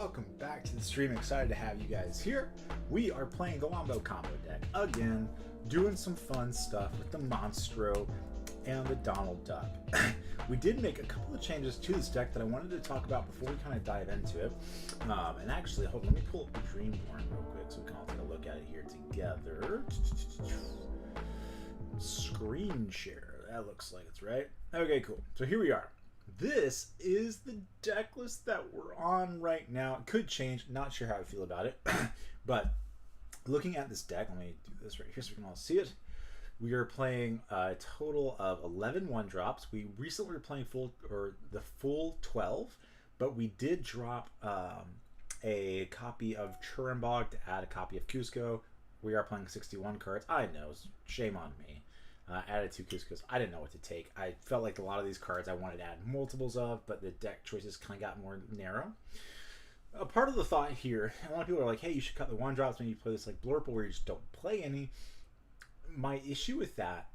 welcome back to the stream. Excited to have you guys here. We are playing the Wombo Combo deck again, doing some fun stuff with the Monstro and the Donald Duck. We did make a couple of changes to this deck that I wanted to talk about before we kind of dive into it. And actually, hold on, let me pull up the Dreamborn real quick so we can all take a look at it here together. Screen share, that looks like it's right. Okay, cool. So here we are. This is the deck list that we're on right now. It could change, not sure how I feel about it. But looking at this deck, let me do this right here so we can all see it. We are playing a total of 11 1-drops. We recently were playing the full 12, but we did drop a copy of Churimbog to add a copy of Cusco. We are playing 61 cards. I know, shame on me. Added 2 Cuscos. I didn't know what to take. I felt like a lot of these cards I wanted to add multiples of, but the deck choices kind of got more narrow. A part of the thought here, a lot of people are like, hey, you should cut the 1-drops when you play this like Blurple where you just don't play any. My issue with that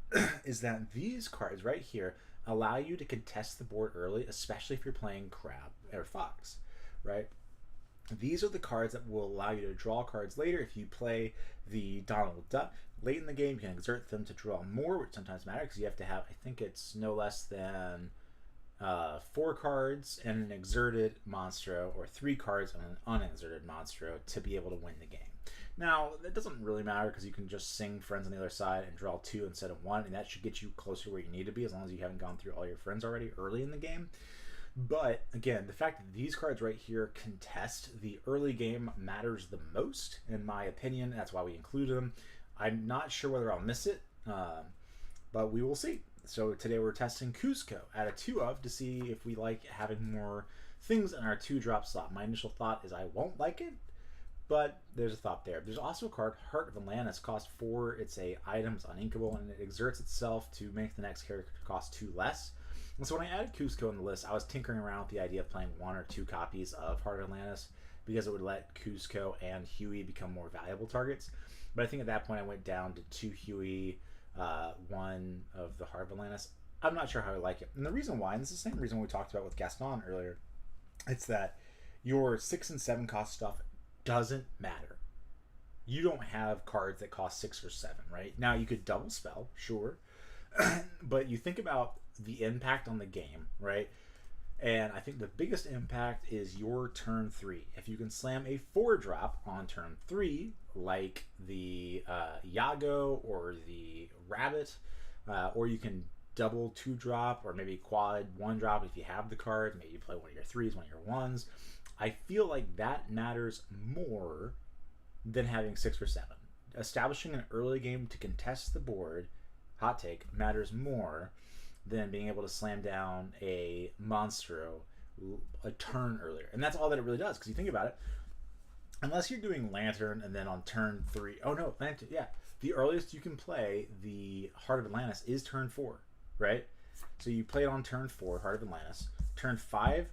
is that these cards right here allow you to contest the board early, especially if you're playing Crab or Fox, right? These are the cards that will allow you to draw cards later. If you play the Donald Duck late in the game, you can exert them to draw more, which sometimes matters because you have to have, I think it's no less than 4 cards and an exerted Monstro, or 3 cards and an unexerted Monstro to be able to win the game. Now, that doesn't really matter because you can just sing friends on the other side and draw 2 instead of 1, and that should get you closer to where you need to be as long as you haven't gone through all your friends already early in the game. But again, the fact that these cards right here contest the early game matters the most, in my opinion. That's why we included them. I'm not sure whether I'll miss it, but we will see. So today we're testing Cusco at a 2 of to see if we like having more things in our 2-drop slot. My initial thought is I won't like it, but there's a thought there. There's also a card, Heart of Atlantis, cost 4. It's a item, it's uninkable, and it exerts itself to make the next character cost 2 less. And so when I added Cusco on the list, I was tinkering around with the idea of playing 1 or 2 copies of Heart of Atlantis because it would let Cusco and Huey become more valuable targets. But I think at that point I went down to 2 Huey, 1 of the Heart of Atlantis. I'm not sure how I like it. And the reason why, and this is the same reason we talked about with Gaston earlier, it's that your 6 and 7 cost stuff doesn't matter. You don't have cards that cost 6 or 7, right? Now you could double spell, sure. But you think about the impact on the game, right? And I think the biggest impact is your turn 3. If you can slam a 4-drop on turn 3, like the Yago or the Rabbit, or you can double 2-drop or maybe quad 1-drop if you have the card. Maybe you play one of your 3s, one of your 1s. I feel like that matters more than having 6 or 7. Establishing an early game to contest the board, hot take, matters more than being able to slam down a Monstro a turn earlier. And that's all that it really does, because you think about it, unless you're doing Lantern and then on turn 3, oh no, Lantern, yeah, the earliest you can play the Heart of Atlantis is turn 4, right? So you play it on turn 4, Heart of Atlantis. Turn 5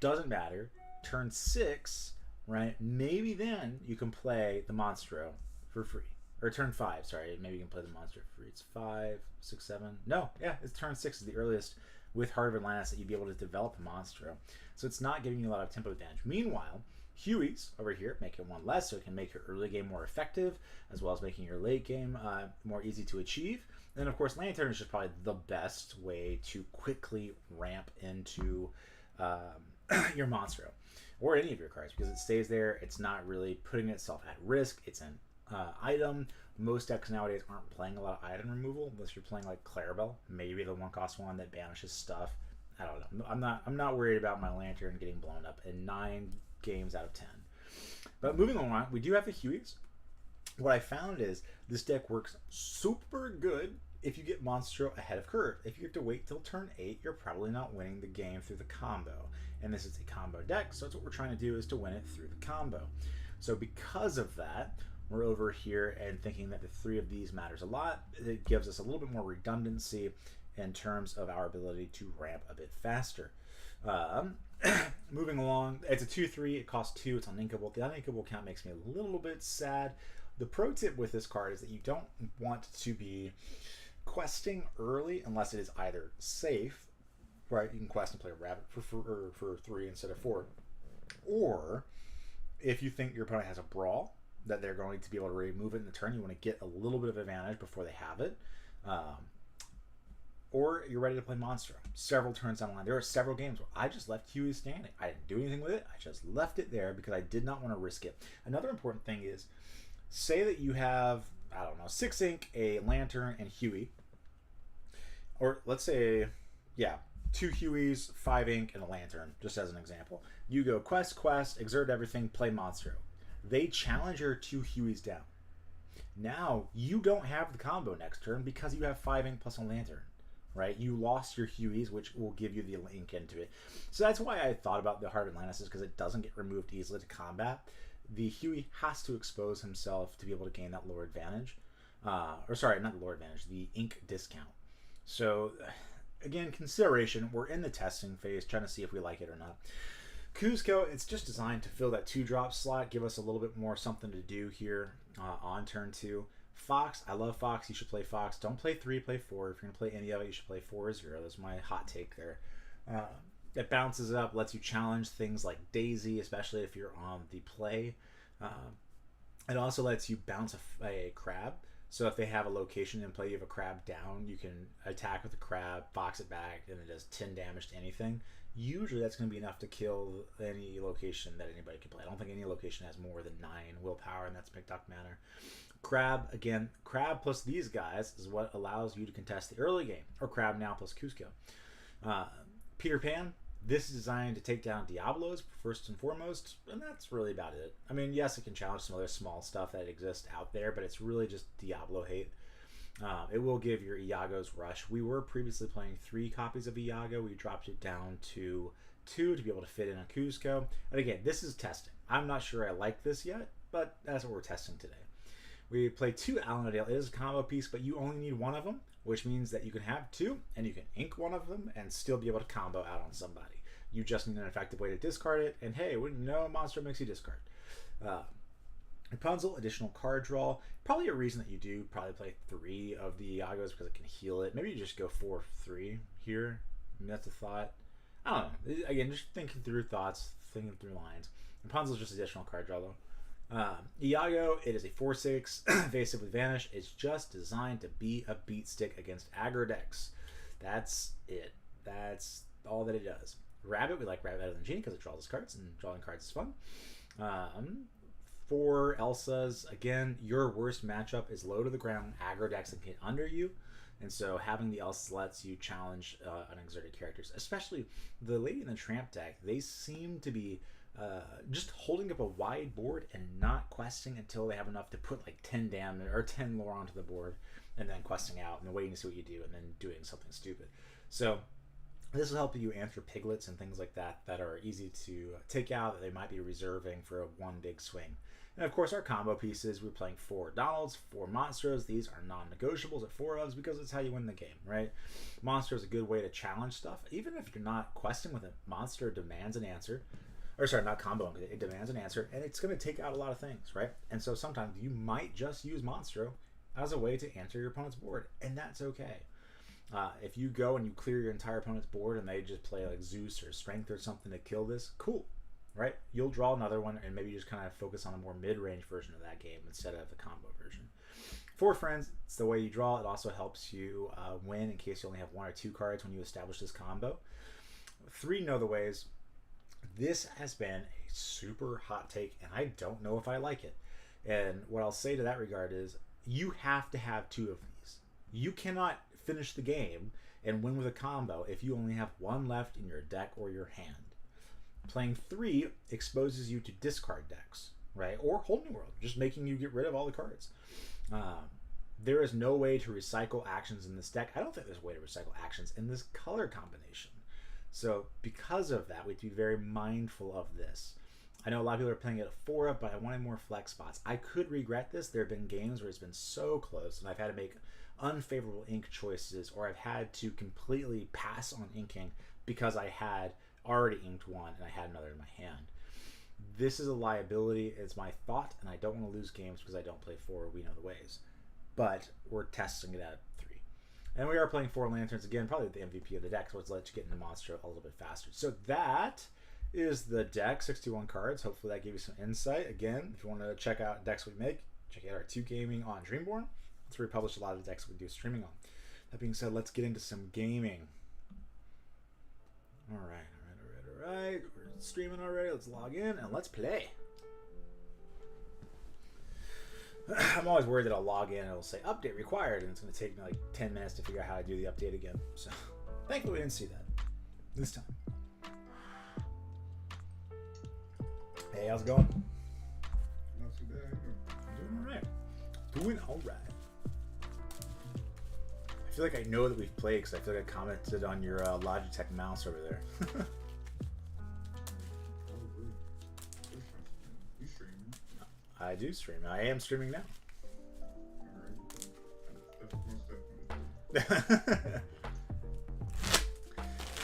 doesn't matter. Turn 6, right, maybe then you can play the Monstro for free. Or turn 5, sorry, maybe you can play the Monster for free. It's 5, 6, 7. No, yeah, it's turn 6 is the earliest with Heart of Atlantis that you'd be able to develop a Monstro. So it's not giving you a lot of tempo advantage. Meanwhile, Huey's over here make it 1 less, so it can make your early game more effective, as well as making your late game more easy to achieve. And then, of course, Lantern is just probably the best way to quickly ramp into your Monstro, or any of your cards, because it stays there. It's not really putting itself at risk. It's an item. Most decks nowadays aren't playing a lot of item removal unless you're playing like Clarabelle, maybe the 1-cost one that banishes stuff. I don't know. I'm not worried about my Lantern getting blown up in 9 games out of 10. But moving on, we do have the Hueys. What I found is this deck works super good if you get Monstro ahead of curve. If you have to wait till turn 8, you're probably not winning the game through the combo. And this is a combo deck, so that's what we're trying to do, is to win it through the combo. So because of that, we're over here and thinking that the 3 of these matters a lot. It gives us a little bit more redundancy in terms of our ability to ramp a bit faster. Moving along, it's a 2/3, it costs 2, it's uninkable. The uninkable count makes me a little bit sad. The pro tip with this card is that you don't want to be questing early unless it is either safe, right? You can quest and play a Rabbit for 3 instead of 4, or if you think your opponent has a brawl that they're going to be able to remove it in the turn, you want to get a little bit of advantage before they have it. Or you're ready to play Monstro. Several turns down the line. There are several games where I just left Huey standing. I didn't do anything with it. I just left it there because I did not want to risk it. Another important thing is, say that you have, I don't know, 6 ink, a lantern, and Huey. Or let's say, yeah, 2 Hueys, 5 ink, and a lantern, just as an example. You go quest, exert everything, play Monstro. They challenge your 2 Hueys down. Now, you don't have the combo next turn because you have 5 ink plus a lantern. Right, you lost your Hueys, which will give you the link into it. So that's why I thought about the Heart of Atlantis, is because it doesn't get removed easily to combat. The Huey has to expose himself to be able to gain that lore advantage. Or sorry, not the lore advantage, the ink discount. So again, consideration. We're in the testing phase, trying to see if we like it or not. Kuzco, it's just designed to fill that 2-drop slot, give us a little bit more something to do here on turn 2. Fox, I love Fox. You should play Fox. Don't play 3, play 4. If you're going to play any of it, you should play 4 or 0. That's my hot take there. It bounces up, lets you challenge things like Daisy, especially if you're on the play. It also lets you bounce a crab. So if they have a location in play, you have a crab down, you can attack with the crab, Fox it back, and it does 10 damage to anything. Usually that's going to be enough to kill any location that anybody can play. I don't think any location has more than 9 willpower, and that's McDuck Manor. Crab, again, Crab plus these guys is what allows you to contest the early game, or Crab now plus Cusco. Peter Pan, this is designed to take down Diablos first and foremost, and that's really about it. I mean, yes, it can challenge some other small stuff that exists out there, but it's really just Diablo hate. It will give your Iago's Rush. We were previously playing 3 copies of Iago. We dropped it down to 2 to be able to fit in a Cusco. And again, this is testing. I'm not sure I like this yet, but that's what we're testing today. We play 2 Alanadale. It is a combo piece, but you only need 1 of them, which means that you can have 2, and you can ink 1 of them and still be able to combo out on somebody. You just need an effective way to discard it, and hey, no monster makes you discard. Rapunzel, additional card draw. Probably a reason that you do probably play 3 of the Iagos because it can heal it. Maybe you just go 4-3 here. I mean, that's a thought. I don't know. Again, just thinking through thoughts, thinking through lines. Rapunzel's just additional card draw though. Iago, it is a 4/6 evasively vanish. It's just designed to be a beat stick against aggro decks. That's it. That's all that it does. Rabbit, we like Rabbit better than Genie because it draws us cards, and drawing cards is fun. For Elsa's, again, your worst matchup is low to the ground, aggro decks that get under you, and so having the Elsa lets you challenge unexerted characters, especially the Lady and the Tramp deck. They seem to be just holding up a wide board and not questing until they have enough to put like 10 damage or 10 lore onto the board, and then questing out and waiting to see what you do and then doing something stupid. So this will help you answer piglets and things like that that are easy to take out that they might be reserving for a one big swing. And of course our combo pieces, we're playing 4 Donalds, 4 Monstros. These are non-negotiables at 4 ofs because it's how you win the game, right? Monster is a good way to challenge stuff. Even if you're not questing with it, Monster demands an answer. Or sorry, not comboing, it demands an answer, and it's going to take out a lot of things, right? And so sometimes you might just use Monstro as a way to answer your opponent's board, and that's okay. If you go and you clear your entire opponent's board and they just play like Zeus or Strength or something to kill this, cool, right? You'll draw another one and maybe just kind of focus on a more mid-range version of that game instead of the combo version. For friends, it's the way you draw. It also helps you win in case you only have 1 or 2 cards when you establish this combo. 3 Know the Ways. This has been a super hot take, and I don't know if I like it. And what I'll say to that regard is you have to have 2 of these. You cannot finish the game and win with a combo if you only have 1 left in your deck or your hand. Playing 3 exposes you to discard decks, right? Or Whole New World, just making you get rid of all the cards. There is no way to recycle actions in this deck. I don't think there's a way to recycle actions in this color combination. So because of that, we have to be very mindful of this. I know a lot of people are playing it at 4, but I wanted more flex spots. I could regret this. There have been games where it's been so close and I've had to make unfavorable ink choices, or I've had to completely pass on inking because I had already inked one and I had another in my hand. This is a liability. It's my thought, and I don't want to lose games because I don't play 4 We Know the Ways. But we're testing it at 3. And we are playing 4 Lanterns again, probably the MVP of the deck, so let's let you get into Monster a little bit faster. So that is the deck, 61 cards. Hopefully that gave you some insight. Again, if you want to check out decks we make, check out our 2 Gaming on Dreamborn. That's where we publish a lot of the decks we do streaming on. That being said, let's get into some gaming. All right. We're streaming already. Let's log in and let's play. I'm always worried that I'll log in and it'll say update required, and it's going to take me like 10 minutes to figure out how to do the update again. So, thankfully we didn't see that this time. Hey, how's it going? Not too bad. Doing all right. I feel like I know that we've played because I feel like I commented on your Logitech mouse over there. You streaming? I do stream. I am streaming now.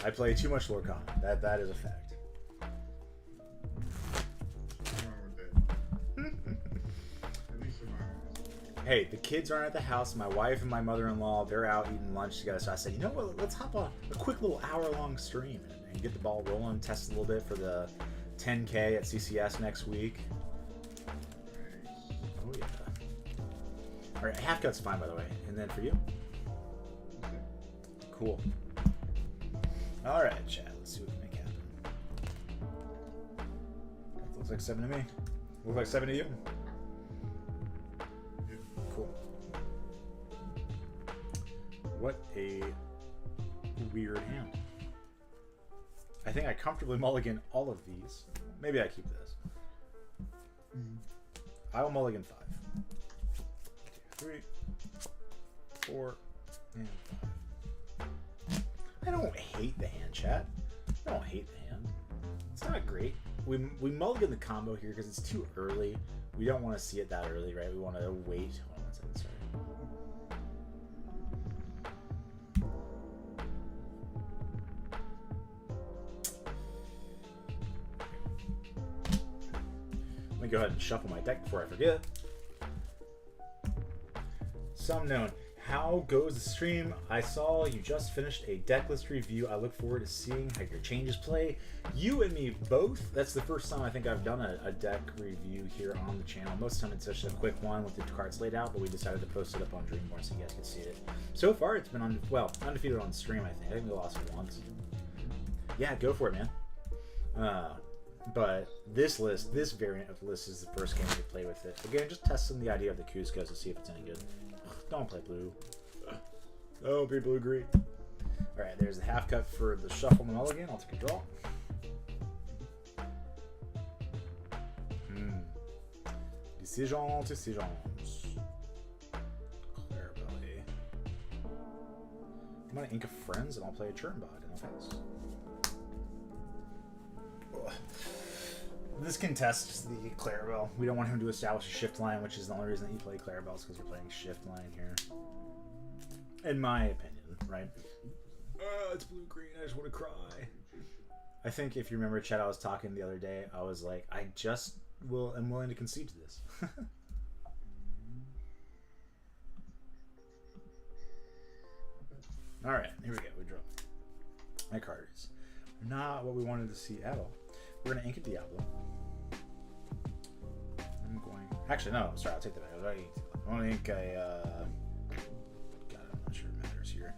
I play too much lore combat. That is a fact. Hey, the kids aren't at the house. My wife and my mother-in-law, they're out eating lunch together. So I said, you know what? Let's hop on a quick little hour-long stream and get the ball rolling, test a little bit for the 10K at CCS next week. Oh, yeah. All right, half cut's fine, by the way. And then for you? Cool. All right, chat. Let's see what we can make happen. That looks like 7 to me. Looks like 7 to you. Cool. What a weird hand. I think I comfortably mulligan all of these. Maybe I keep this. I will mulligan 5. 2, 3, 4, and 5. I don't hate the hand, chat. I don't hate the hand. It's not great. We mulligan the combo here because it's too early. We don't want to see it that early, right? We want to wait. Hold on one second, sorry. Let me go ahead and shuffle my deck before I forget. Some known. How goes the stream? I saw you just finished a deck list review. I look forward to seeing how your changes play. You and me both. That's the first time I think I've done a deck review here on the channel. Most of the time it's just a quick one with the cards laid out, but we decided to post it up on Dreamborn so you guys can see it. So far it's been undefeated on stream, I think. I think we lost once. Yeah, go for it, man. But this variant of the list is the first game we play with it. Again, just testing the idea of the Cuscos to see if it's any good. Don't play blue. Don't be blue green. Alright, there's the half cut for the shuffle and mulligan. I'll take a draw. Decisions. Clarabelly. I'm gonna Ink of Friends and I'll play a churn bot and I'll pass. Ugh. This contests the Clarabelle. We don't want him to establish a shift line, which is the only reason that you play Clarabelle is because you're playing shift line here. In my opinion, right? It's blue-green. I just want to cry. I think if you remember, Chad, I was talking the other day. I was like, I just am willing to concede to this. All right, here we go. We draw. My cards. Not what we wanted to see at all. We're gonna ink a Diablo. I'm going. Actually, no. Sorry, I'll take that back. I'm gonna ink a. God, I'm not sure it matters here.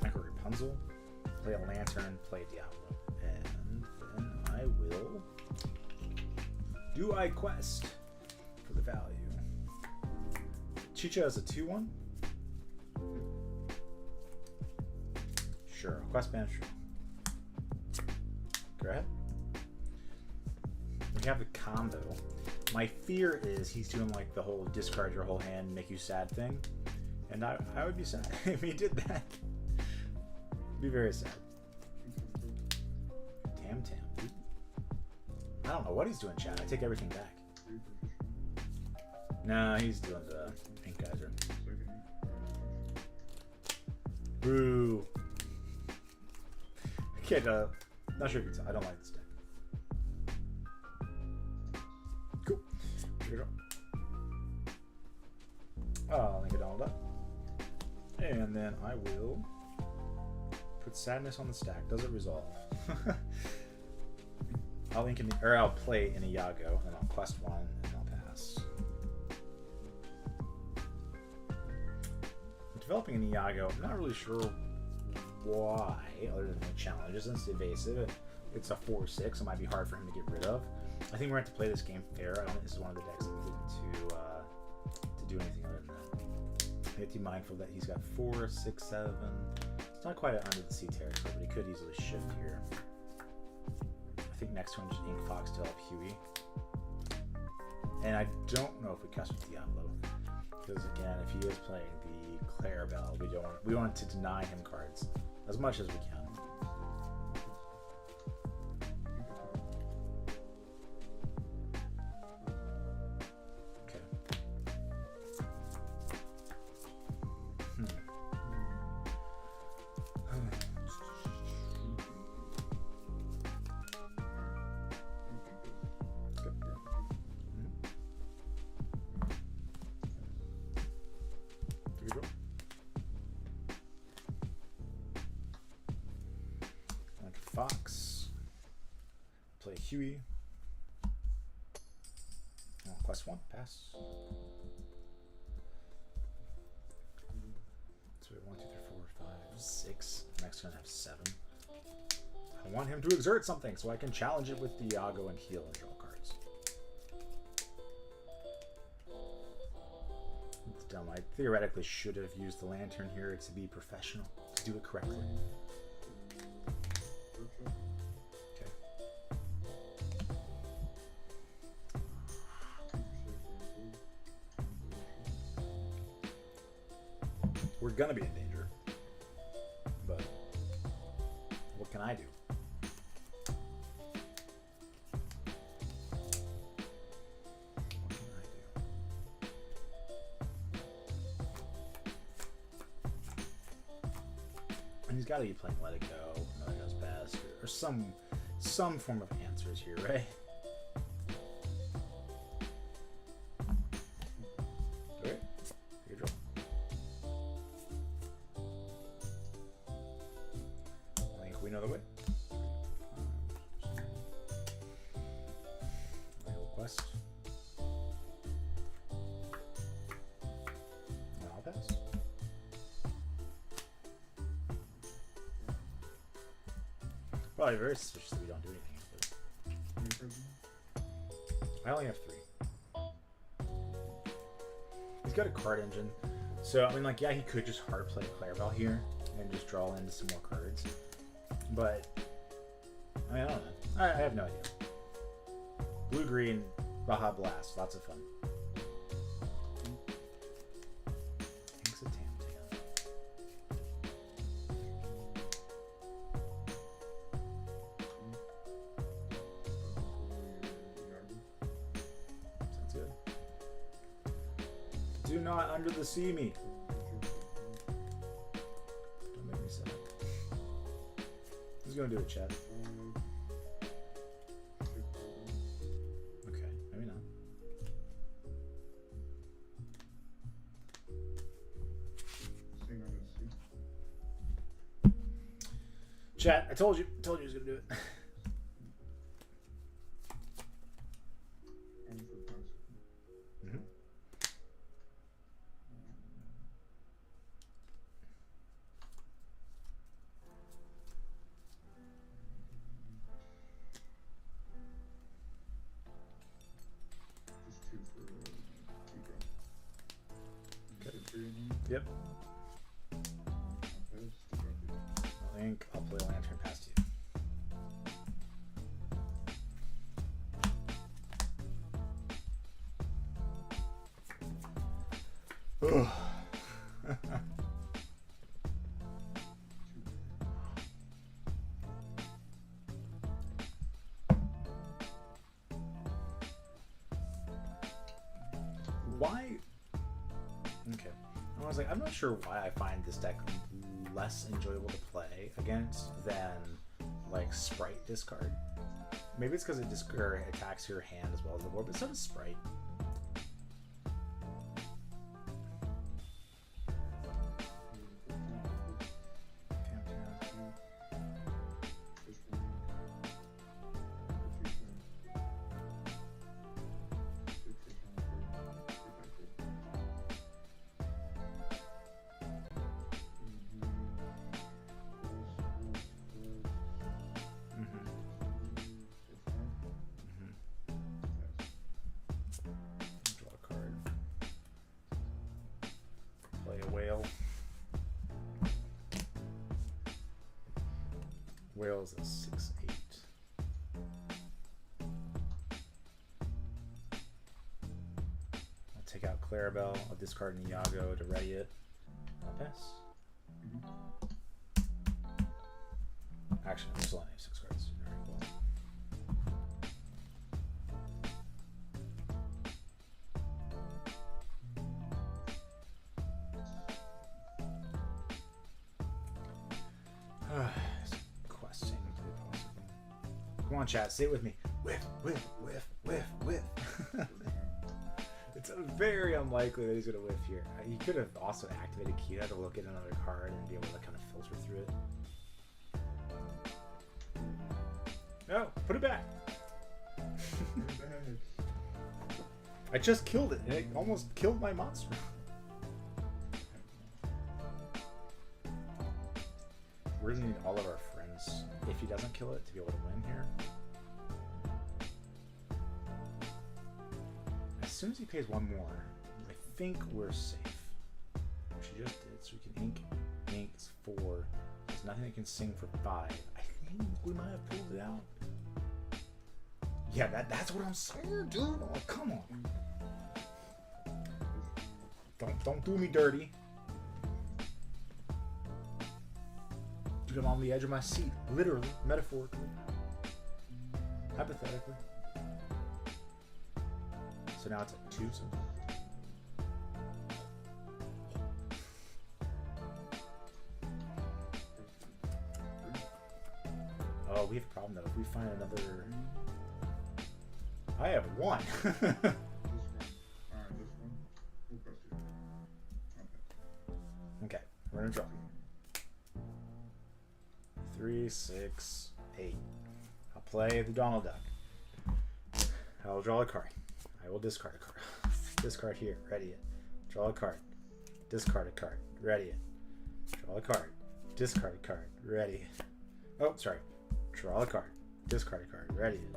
Ink a Rapunzel. Play a Lantern. Play a Diablo, and then I will do I quest for the value. Chicha is a 2/1. Sure, quest banish. Go ahead. We have the combo. My fear is he's doing like the whole discard your whole hand, make you sad thing. And I would be sad if he did that. Be very sad. Tam. I don't know what he's doing, chat. I take everything back. Nah, he's doing the Pink Geyser. Boo. Okay, not sure if you can tell. I don't like this deck. Cool. Here we go. I'll link it all up. And then I will put sadness on the stack. Does it resolve? I'll play an Iago, and I'll quest one, and I'll pass. I'm developing an Iago. I'm not really sure why, other than the challenges. It's evasive. It's a 4/6. It might be hard for him to get rid of. I think we're going to have to play this game fair. I don't think this is one of the decks to do anything other than that. You have to be mindful that he's got 4, 6, 7. It's not quite under the sea territory, but he could easily shift here. I think next to him just Ink Fox to help Huey. And I don't know if we cast with Diablo, because again, if he is playing the Clarabelle, we want to deny him cards as much as we can. Fox. Play Huey. Quest 1, pass. So we have 1, 2, 3, 4, 5, 6. Next turn I have 7. I want him to exert something so I can challenge it with Iago and heal and draw cards. It's dumb. I theoretically should have used the lantern here to be professional, to do it correctly. We're gonna be in danger, but what can I do? What can I do? And he's got to be playing Let It Go, Another Knows Best, or some form of answers here, right? Okay, take a draw. We know the way. Quest. And I'll pass. Probably very suspicious that we don't do anything. I only have 3. He's got a card engine. So, I mean, like, yeah, he could just hard play Clarabelle here and just draw into some more cards. But, I mean, I don't know. I have no idea. Blue-green, Baja Blast. Lots of fun. Thanks a Tam-Tam. Sounds good. Do not under the sea me. Don't make me sad. Who's gonna do it, chat? Okay, maybe not. Chat, I told you he was gonna do it. Yep. Link, I'll play Lantern past you. Why? Okay. I was like, I'm not sure why I find this deck less enjoyable to play against than like Sprite discard. Maybe it's because it attacks your hand as well as the board, but so does Sprite. Whales at 6/8. I'll take out Clarabelle. I'll discard Niago to ready it. I'll pass. Actually, I'm still on 6 cards. Alright, cool. Questing to be possible. Come on, chat, say it with me. Whiff, whiff, whiff, whiff, whiff. It's very unlikely that he's going to whiff here. He could have also activated Kita to look at another card and be able to kind of filter through it. No, put it back. I just killed it, and it almost killed my monster. We're gonna need all of our friends, if he doesn't kill it, to be able to win here. As soon as he pays one more, I think we're safe. Which he just did, so we can ink. Ink's 4. There's nothing that can sing for 5. I think we might have pulled it out. Yeah, that's what I'm saying, dude. Oh, come on. Don't do me dirty. Dude, I'm on the edge of my seat. Literally, metaphorically, hypothetically. So now it's at 2. So. Oh, we have a problem though. If we find another, I have 1. Okay, we're gonna draw. 3, 6, 8. I'll play the Donald Duck. I'll draw a card. I will discard a card. Discard here. Ready it. Draw a card. Discard a card. Ready it. Draw a card. Discard a card. Ready it. Oh, sorry. Draw a card. Discard a card. Ready it.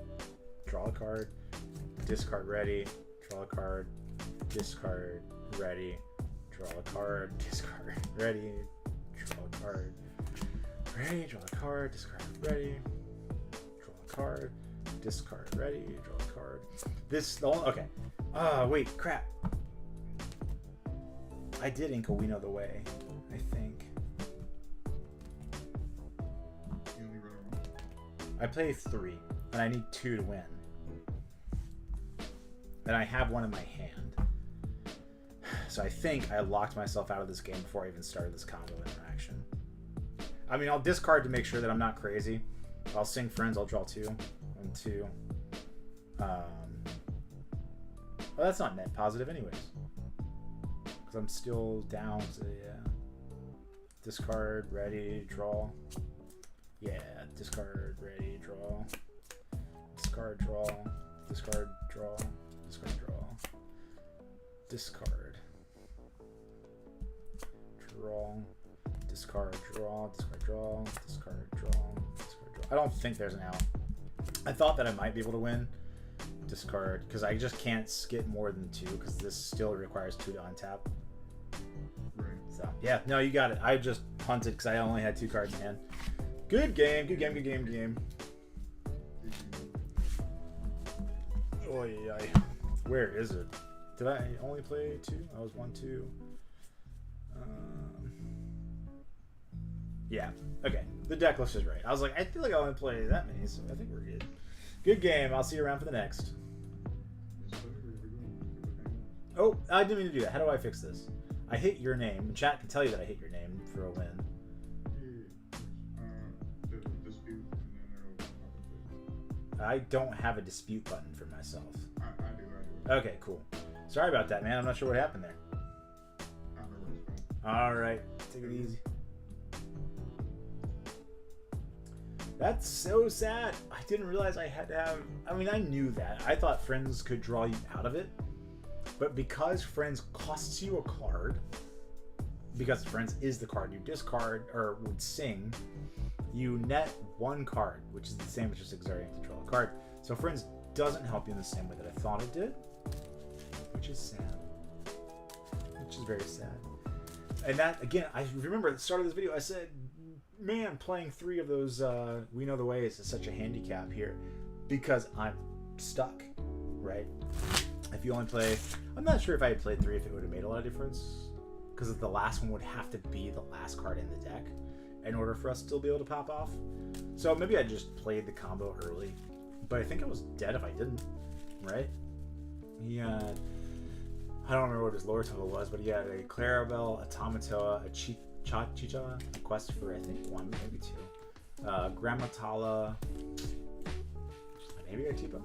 Draw a card. Discard ready. Draw a card. Discard ready. Draw a card. Discard ready. Draw a card. Ready. Draw a card. Discard ready. Draw a card. Discard ready. Draw a card. Okay. Wait, crap. I did ink a We Know the Way, I think. I play 3, and I need 2 to win. And I have 1 in my hand. So I think I locked myself out of this game before I even started this combo interaction. I mean, I'll discard to make sure that I'm not crazy. I'll sing Friends, I'll draw 2. 1, 2. Well, that's not net positive anyways. Because I'm still down to, yeah. Discard, ready, draw. Yeah, discard, ready, draw. Discard, draw. Discard, draw. Discard, draw. Discard. Draw. Discard, draw. Discard, draw. Discard, draw. Discard, draw. I don't think there's an out. I thought that I might be able to win. Discard, because I just can't skip more than 2, because this still requires 2 to untap. Right. So, yeah, no, you got it. I just punted because I only had 2 cards in hand. Good game, good game, good game, good game. Oh, yeah. Where is it? Did I only play 2? I was 1, 2. Yeah, okay. The deck list is right. I was like, I feel like I only played that many, so I think we're good. Good game. I'll see you around for the next. Oh, I didn't mean to do that. How do I fix this? I hit your name. Chat can tell you that I hit your name for a win. I don't have a dispute button for myself. I do. Okay, cool. Sorry about that, man. I'm not sure what happened there. All right, take it easy. That's so sad. I didn't realize I had to have... I mean, I knew that. I thought Friends could draw you out of it. But because Friends costs you a card, because Friends is the card you discard or would sing, you net 1 card, which is the same as just exerting to draw a card. So Friends doesn't help you in the same way that I thought it did, which is sad. Which is very sad. And that, again, I remember at the start of this video, I said, man, playing 3 of those We Know the Ways is such a handicap here because I'm stuck, right? If you only play, I'm not sure if I had played 3 if it would have made a lot of difference, because the last one would have to be the last card in the deck in order for us to still be able to pop off. So maybe I just played the combo early, but I think I was dead if I didn't, right? Yeah. I don't remember what his lower total was, but he had a Clarabelle, a Tamatoa, a Chicha, a quest for, I think, 1, maybe 2. Grammatala, maybe a Tipo?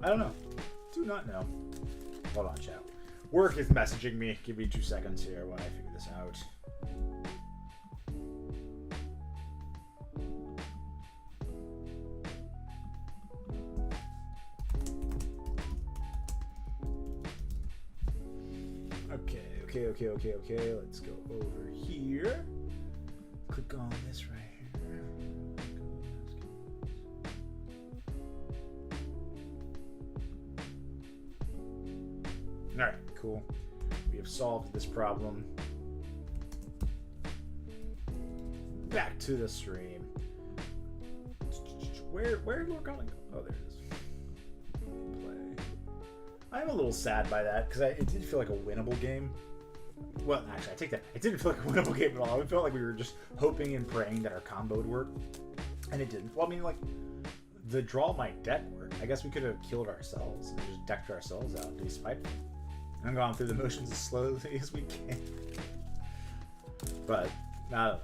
I don't know. Do not know. Hold on, chat. Work is messaging me. Give me 2 seconds here while I figure this out. Okay. Let's go over here. Click on this right here. Alright, cool. We have solved this problem. Back to the stream. Where do we going to go? Oh, there it is. Play. I'm a little sad by that, because it did feel like a winnable game. Well, actually, I take that. It didn't feel like a winnable game at all. It felt like we were just hoping and praying that our combo would work. And it didn't. Well, I mean, like, the draw might deck work. I guess we could have killed ourselves and just decked ourselves out to be spiteful. I'm going through the motions as slowly as we can. But, I don't know.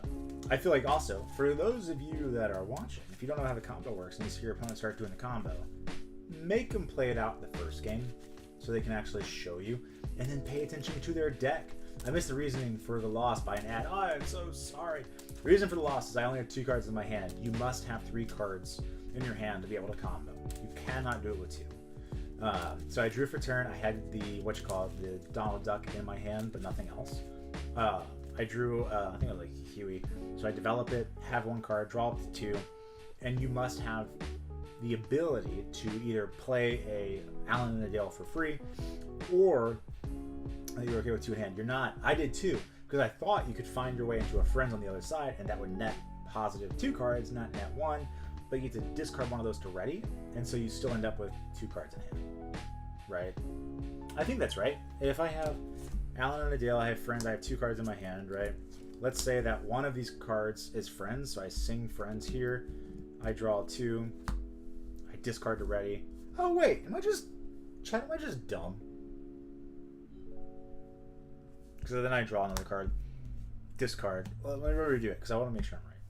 I feel like also, for those of you that are watching, if you don't know how the combo works and you see your opponent start doing the combo, make them play it out in the first game so they can actually show you, and then pay attention to their deck. I missed the reasoning for the loss by an ad. Oh, I'm so sorry. The reason for the loss is I only have 2 cards in my hand. You must have 3 cards in your hand to be able to combo. You cannot do it with 2. So I drew for turn. I had the, the Donald Duck in my hand, but nothing else. I drew, I think it was like Huey. So I develop it, have 1 card, draw up to 2, and you must have the ability to either play a Alan and Adele for free, or you're okay with 2 in hand. You're not. I did 2, because I thought you could find your way into a friends on the other side, and that would net positive 2 cards, not net 1, but you get to discard 1 of those to ready, and so you still end up with 2 cards in hand, right? I think that's right. If I have Alan and Adele, I have friends, I have 2 cards in my hand, right? Let's say that 1 of these cards is friends, so I sing friends here, I draw 2, I discard to ready. Oh wait, am I just dumb? So then I draw another card, discard. Well, let me redo it because I want to make sure I'm right.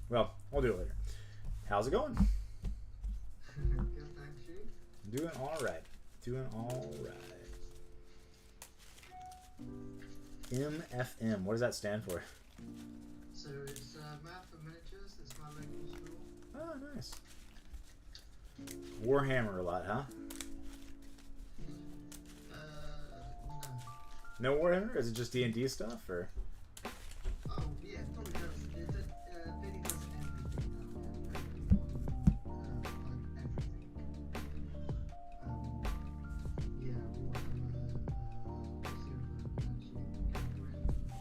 Well, I'll do it later. How's it going? Good, thanks, you. Doing all right. Doing all right. MFM. What does that stand for? So it's Math for Miniatures. It's my local school. Oh, nice. Warhammer a lot, huh? No. No Warhammer? Is it just D&D stuff, or? Oh, yeah, probably does. It really does everything now.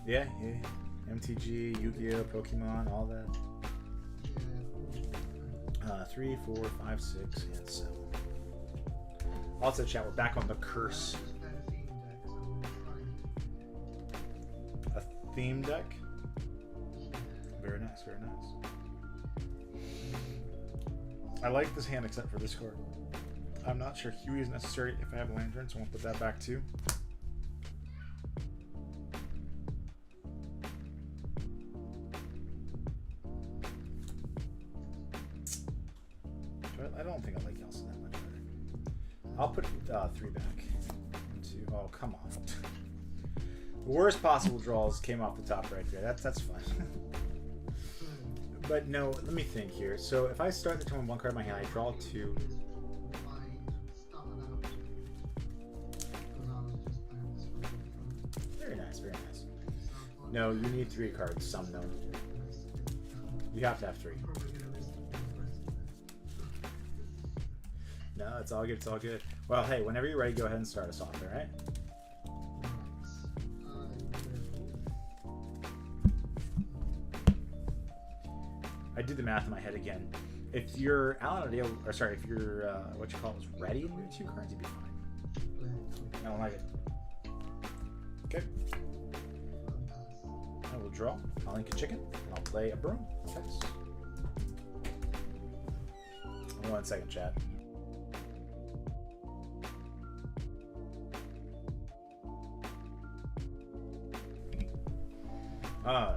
Yeah, MTG, Yu-Gi-Oh, Pokemon, all that. 3, 4, 5, 6, and 7. Also, chat, we're back on the curse. A theme deck? Very nice, very nice. I like this hand except for this card. I'm not sure Huey is necessary if I have Lantern, so I'll put that back too. I don't think I like Yeltsin that much better. I'll put 3 back. 1, 2. Oh, come on. The worst possible draws came off the top right there. That's fun. But no, let me think here. So if I start the turn with 1 card in my hand, I draw 2. Very nice, very nice. No, you need 3 cards, some known. You have to have 3. No, it's all good, it's all good. Well, hey, whenever you're ready, go ahead and start us off, alright? I did the math in my head again. If your Alan or sorry, if your what you call it was ready and you had 2 cards, you'd be fine. I don't like it. Okay. I will draw. I'll ink a chicken. And I'll play a broom. Thanks. 1 second, chat. We're back.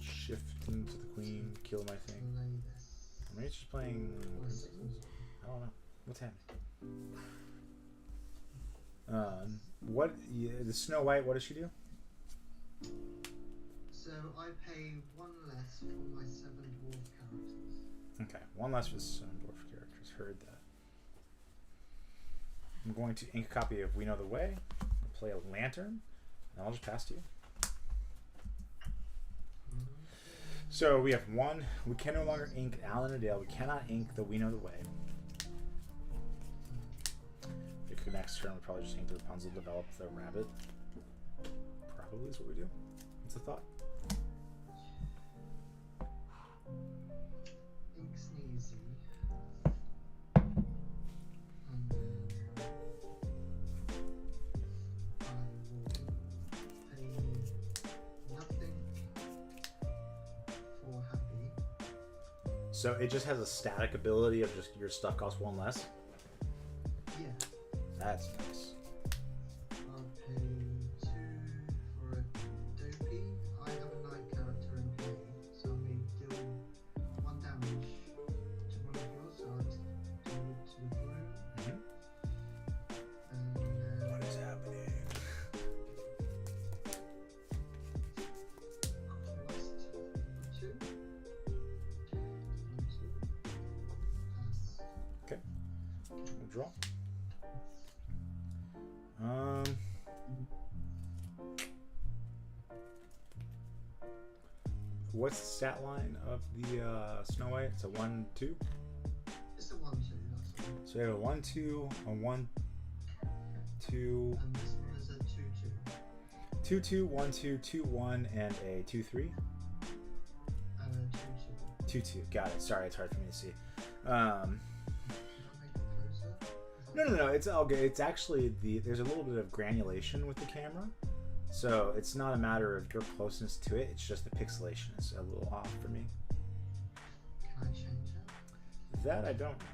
Shifting to the queen, kill my thing. Maybe it's just playing. I don't know. What's happening? What? The Snow White. What does she do? So I pay 1 less for my 7 dwarf characters. Okay, 1 less for the 7 dwarf characters. Heard that. I'm going to ink a copy of We Know the Way. I'll play a lantern, and I'll just pass to you. So we have 1. We can no longer ink Alan Adale. We cannot ink the We Know the Way. If it next turn, we probably just ink the Rapunzel, develop the rabbit. Probably is what we do. What's the thought? Ink Sneezy. So it just has a static ability of just your stuff costs 1 less? Yeah. That's nice. I'll pay 2 for a dopey. I have a knight character in play, so I may deal 1 damage to one of yours, so I'll just do it to the blue. And What is happening? Quest 2. Okay. We'll draw. What's the stat line of the Snow White? It's a 1, 2. It's a 1, 2. That's all. So we have a 1, 2, a 1, 2, And this one is a 2, 2. 2, 2, 1, 2, 2, 1, and a 2, 3. And a 2, 2. 2, 2. Got it. Sorry, it's hard for me to see. Can I make it closer? No. It's okay. It's actually there's a little bit of granulation with the camera, so it's not a matter of your closeness to it. It's just the pixelation is a little off for me. Can I change it? That I don't know.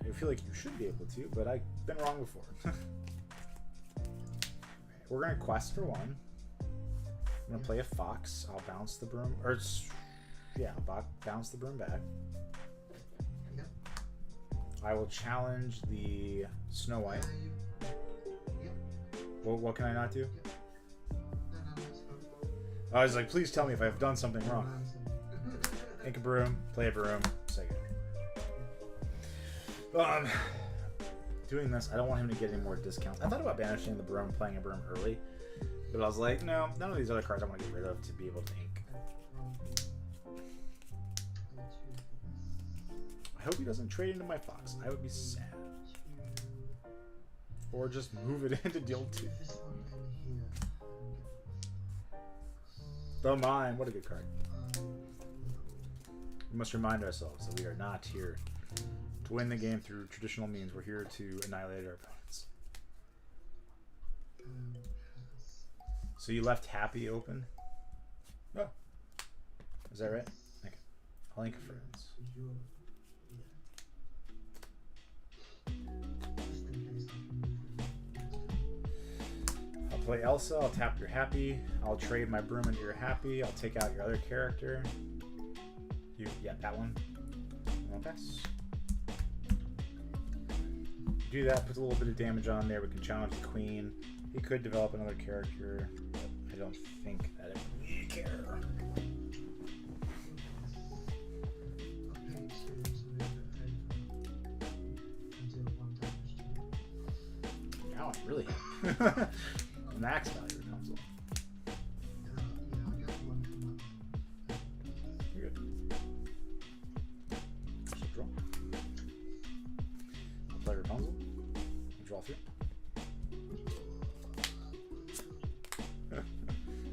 I feel like you should be able to, but I've been wrong before. We're gonna quest for 1. I'm gonna play a fox. I'll bounce the broom, bounce the broom back. Yep. I will challenge the Snow White. Yep. What can I not do? No, that's fine. I was like, please tell me if I've done something wrong. Ink a broom, play a broom, second. Doing this, I don't want him to get any more discounts. I thought about banishing the broom, playing a broom early, but I was like, no, none of these other cards I want to get rid of to be able to ink. I hope he doesn't trade into my fox. I would be sad. Or just move it into deal 2. This one in here. The mine, what a good card. We must remind ourselves that we are not here to win the game through traditional means. We're here to annihilate our opponents. So you left Happy open? Oh. Is that right? Okay. I'll link friends. I'll play Elsa, I'll tap your Happy, I'll trade my broom into your Happy, I'll take out your other character. Yeah, that one. I'll pass. Do that, puts a little bit of damage on there, we can challenge the queen. He could develop another character, but I don't think that it would really care. Now I'm really happy. Max value Rapunzel. You're good. Just draw. I'll play Rapunzel. Draw 3.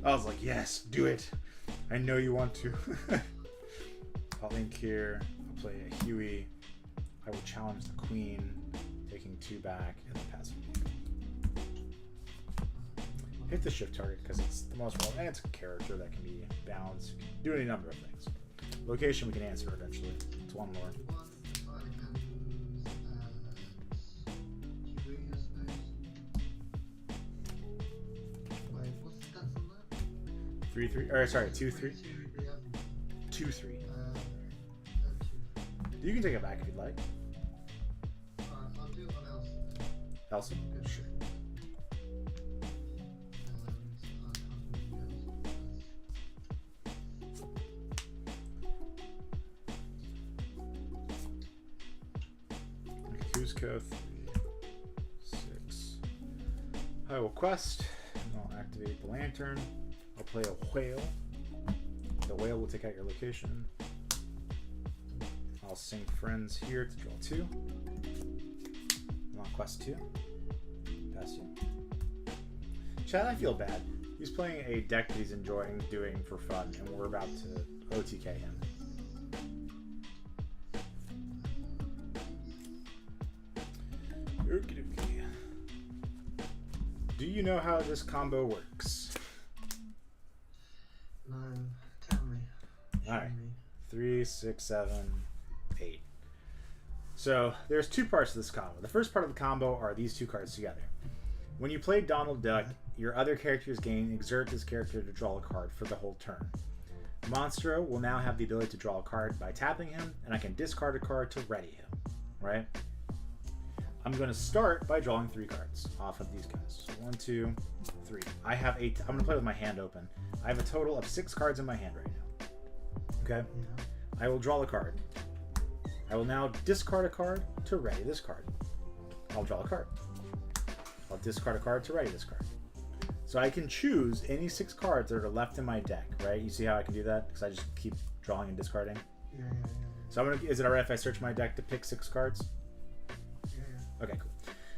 I was like, yes, do it. I know you want to. I'll link here. I'll play a Huey. I will challenge the queen, taking 2 back, and then pass it. Hit the shift target because it's the most relevant, and it's a character that can be balanced. You can do any number of things. Location we can answer eventually. It's one more. Wait, what's the stats on that? 3-3. Or sorry, 2-3. 2-3. You can take it back if you'd like. I'll do it on Elsa. Elsa? Sure. Cusco 6. I will quest. And I'll activate the lantern. I'll play a whale. The whale will take out your location. I'll sync friends here to draw 2. And I'll quest 2. Pass you. Chad, I feel bad. He's playing a deck that he's enjoying doing for fun, and we're about to OTK him. Okie dokie. Do you know how this combo works? No, tell me. Alright. 3, 6, 7, 8. So there's 2 parts to this combo. The first part of the combo are these 2 cards together. When you play Donald Duck, your other character's gain exert this character to draw a card for the whole turn. Monstro will now have the ability to draw a card by tapping him, and I can discard a card to ready him. Right? I'm going to start by drawing 3 cards off of these guys. So 1, 2, 3. I have 8. I'm going to play with my hand open. I have a total of 6 cards in my hand right now. Okay? Yeah. I will draw a card. I will now discard a card to ready this card. I'll draw a card. I'll discard a card to ready this card. So I can choose any 6 cards that are left in my deck, right? You see how I can do that? Because I just keep drawing and discarding. Yeah. So I'm gonna. Is it alright if I search my deck to pick 6 cards? Yeah. Okay, cool.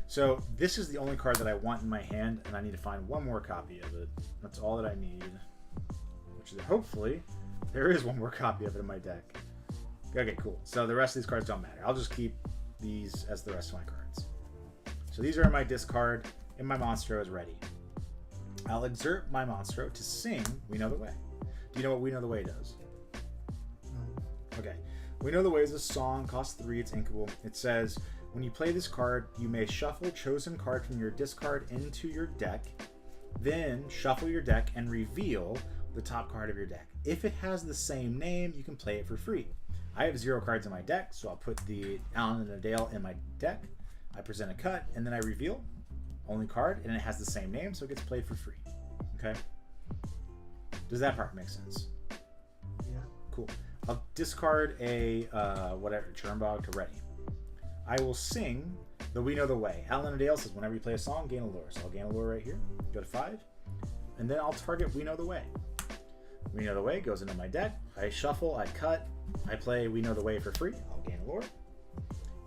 So this is the only card that I want in my hand, and I need to find one more copy of it. That's all that I need. Which is hopefully there is one more copy of it in my deck. Okay, cool. So the rest of these cards don't matter. I'll just keep these as the rest of my cards. So these are in my discard, and my Monstro is ready. I'll exert my Monstro to sing We Know the Way. Do you know what We Know the Way does? No. Okay. We Know the Way is a song, costs 3, it's inkable. It says, when you play this card, you may shuffle chosen card from your discard into your deck, then shuffle your deck and reveal the top card of your deck. If it has the same name, you can play it for free. I have 0 cards in my deck, so I'll put the Alan and Adele in my deck. I present a cut, and then I reveal only card, and it has the same name, so it gets played for free. Okay? Does that part make sense? Yeah. Cool. I'll discard a whatever Churnbog to ready. I will sing the We Know the Way. Alan and Adele says whenever you play a song, gain a lure. So I'll gain a lure right here. Go to 5, and then I'll target We Know the Way. We Know the Way goes into my deck. I shuffle, I cut, I play We Know the Way for free. I'll gain a lure,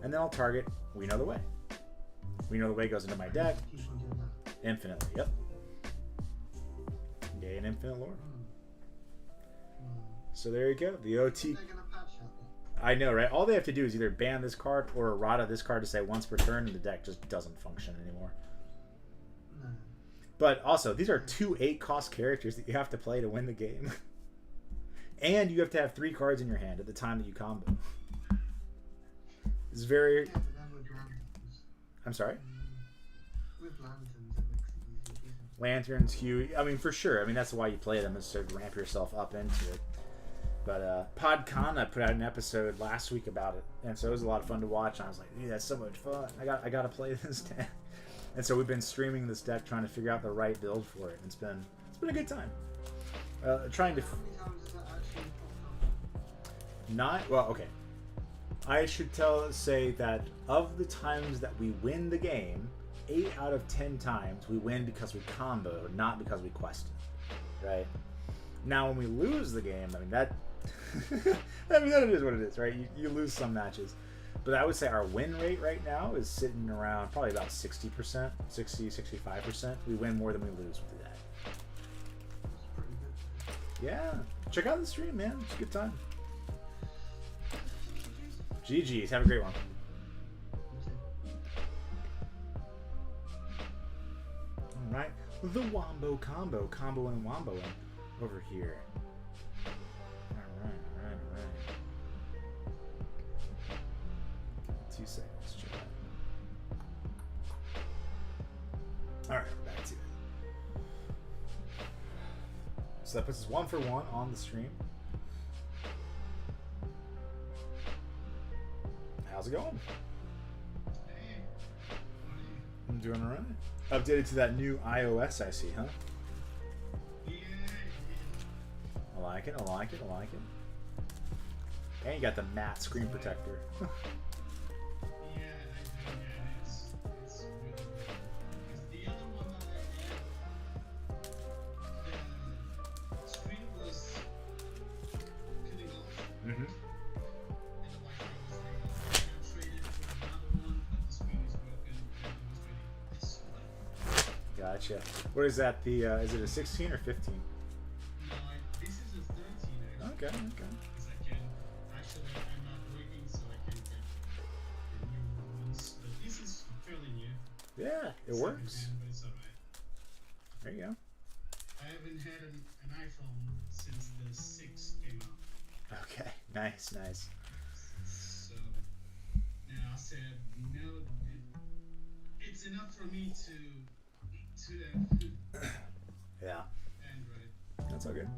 and then I'll target We Know the Way. We Know the Way goes into my deck Keep on doing that. infinitely. Yep. Gain infinite lore. So there you go. The OT. They're gonna patch that. I know, right? All they have to do is either ban this card or errata this card to say once per turn, and the deck just doesn't function anymore. No. But also, these are 2 8-cost characters that you have to play to win the game. And you have to have 3 cards in your hand at the time that you combo. It's very... Yeah, but then with lanterns. I'm sorry? With lanterns, it makes it easier. Lanterns, Huey. I mean, for sure. I mean, that's why you play them, is to ramp yourself up into it. But PodCon, put out an episode last week about it, and so it was a lot of fun to watch. And I was like, dude, that's so much fun. I got to play this deck. And so we've been streaming this deck, trying to figure out the right build for it. It's been a good time. Trying to... How many times has that actually popped up? Not... Well, okay. I should say that of the times that we win the game, 8 out of 10 times we win because we comboed, not because we quested. Right? Now, when we lose the game, I mean, that... I mean, that is what it is, right? You lose some matches. But I would say our win rate right now is sitting around probably about 60%, 60, 65%. We win more than we lose with that. Yeah. Check out the stream, man. It's a good time. GG's. Have a great one. All right. The Wombo Combo. Combo and Wombo over here. All right. 2 seconds. Check. All right. Back to it. So that puts us 1 for 1 on the stream. How's it going? Hey, I'm doing alright. Updated to that new iOS, I see, huh? yeah. I like it, I like it, I like it. And you got the matte screen protector. Yeah, it's really good. Because the other one that I had, the screen was cutting off, Mm-hmm. and the Wi-Fi was like, I traded for another one, but the screen is broken, and it was ready. This one. Gotcha. What is that? The is it a 16 or 15? No, this is a 13 actually. Okay, okay. Because I can, actually, I'm not working, so I can get the new ones. But this is fairly new. Yeah, it works. 17, but it's alright. There you go. I haven't had an iPhone since the 6 came out. Okay, nice, nice. So now I said, no, it's enough for me to have Yeah, Android. that's all good.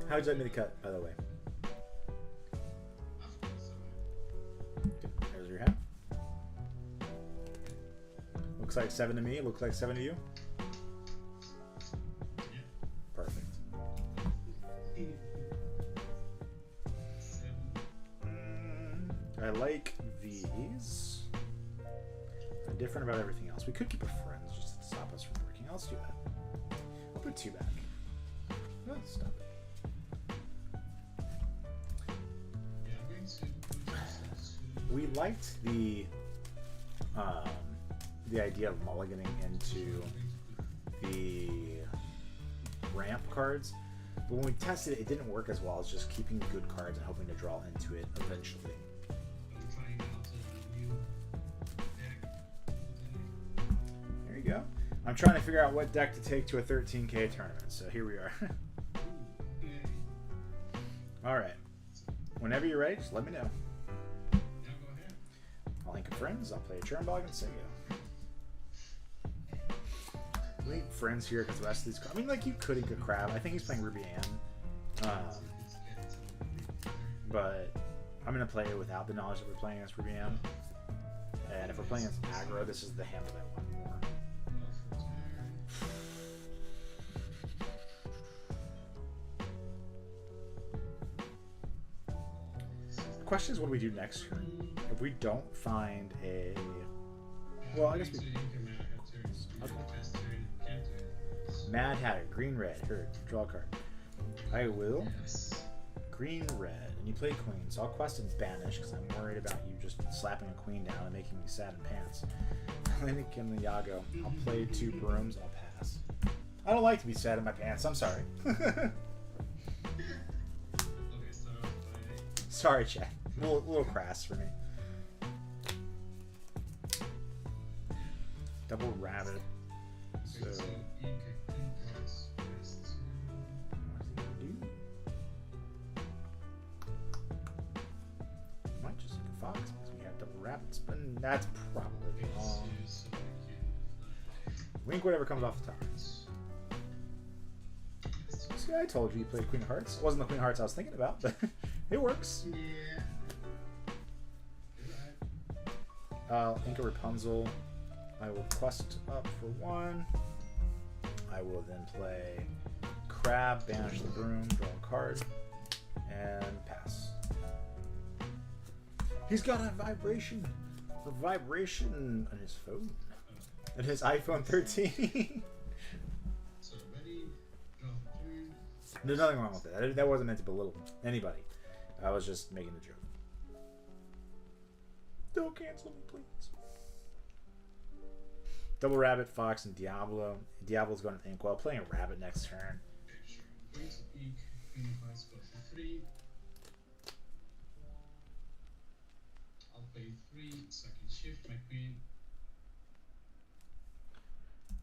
How would you like me to cut, by the way? Of course, alright. Okay, there's your hat. Looks like 7 to me. Looks like 7 to you. Yeah. Perfect. 7. I like these. They're different about everything else. We could keep a friends just to stop us from working. Let's do that. I'll put 2 back. No, stop it. Yeah, I'm going to put yourself to. We liked the idea of mulliganing into the ramp cards, but when we tested it, it didn't work as well as just keeping good cards and hoping to draw into it eventually. I'm trying out a new deck. There you go. I'm trying to figure out what deck to take to a 13K tournament, so here we are. Ooh, yeah. All right. Whenever you're ready, just let me know. Now go ahead. I'll link a friends. I'll play a Chernbog and Singo. We need friends here because the rest of these cards. I mean, like, you could ink a crab. I think he's playing Ruby Ann. But I'm going to play it without the knowledge that we're playing against Ruby Ann. And if we're playing against aggro, this is the hand that I want more. The question is, what do we do next turn? If we don't find a... Well, I guess we... Mad Hatter, green, red. Here, draw a card. I will. Green, red. And you play queen, so I'll quest and banish because I'm worried about you just slapping a queen down and making me sad in pants. Lincoln and Yago. I'll play 2 brooms. I'll pass. I don't like to be sad in my pants. I'm sorry. Sorry, chat. A little crass for me. Double rabbit. So. Might just hit a fox because we have double rabbits, but that's probably wrong. Wink whatever comes off the top. See, I told you played Queen of Hearts. It wasn't the Queen of Hearts I was thinking about, but it works. Inca Rapunzel. I will quest up for 1. I will then play Crab, banish the broom, draw a card, and pass. He's got a vibration on his phone. On his iPhone 13. So ready, draw for 2. There's nothing wrong with it. That wasn't meant to belittle anybody. I was just making a joke. Don't cancel me, please. Double rabbit, fox, and Diablo. Diablo's going to Inkwell, playing a rabbit next turn. Okay, sure. I'm going to peek Queen let's go for 3. I'll pay 3 so I can shift my queen.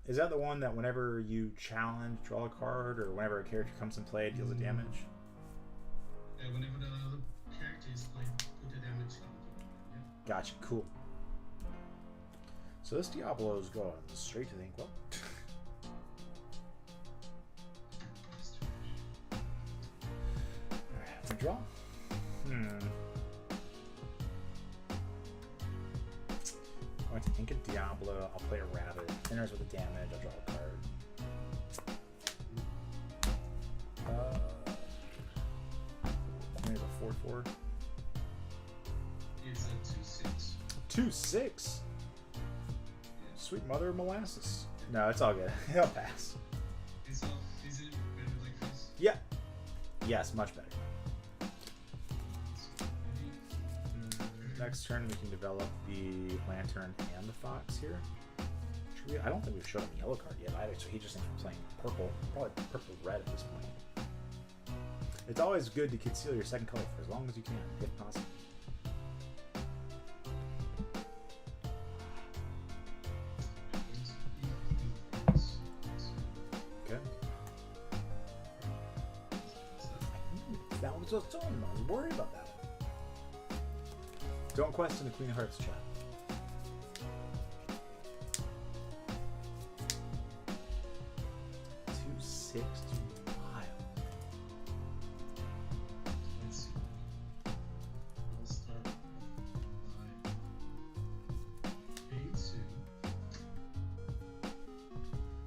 Is that the one that whenever you challenge, draw a card, or whenever a character comes in play, it deals a damage? Whenever the other character is played, put a damage counter on them. Yeah. Gotcha, cool. So this Diablo's going straight to the inkwell. Alright, to draw. I'm going to ink a Diablo, I'll play a rabbit, enters with the damage, I'll draw a card. Maybe a 4/4. It's a 2/6. 2/6? Sweet mother of molasses. No, it's all good. I'll pass. Is it better like this? Yeah. Yes, much better. Next turn we can develop the lantern and the fox here. I don't think we've showed him a yellow card yet either, so he just thinks we're playing purple. Probably purple red at this point. It's always good to conceal your second color for as long as you can, if possible. Okay. That was just on. I was worried about that one. Don't question the Queen of Hearts, chat.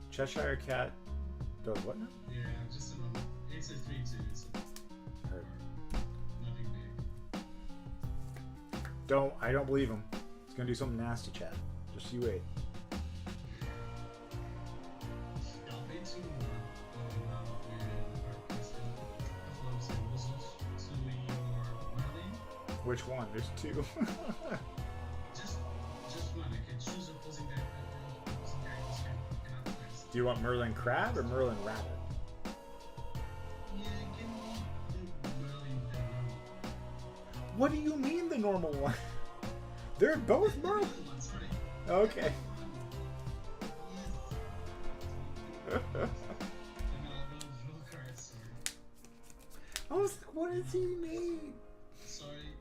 Cheshire Cat does what now? Yeah, just a number. It's a 3/2. It's Heard. nothing big. I don't believe him. He's gonna do something nasty, chat. Just you wait. I'll pay 2 more going out with our question. Flows and losers to your Merlin. Which one? There's 2. Just one. I can choose opposing characters cannot place. Do you want Merlin Crab or Merlin Rabbit? Yeah, give me the Merlin the normal. What do you mean the normal one? They're both The Merlin. other one's right. Okay. Yes. And I'll draw cards, sorry. I was like, what does he mean? Sorry.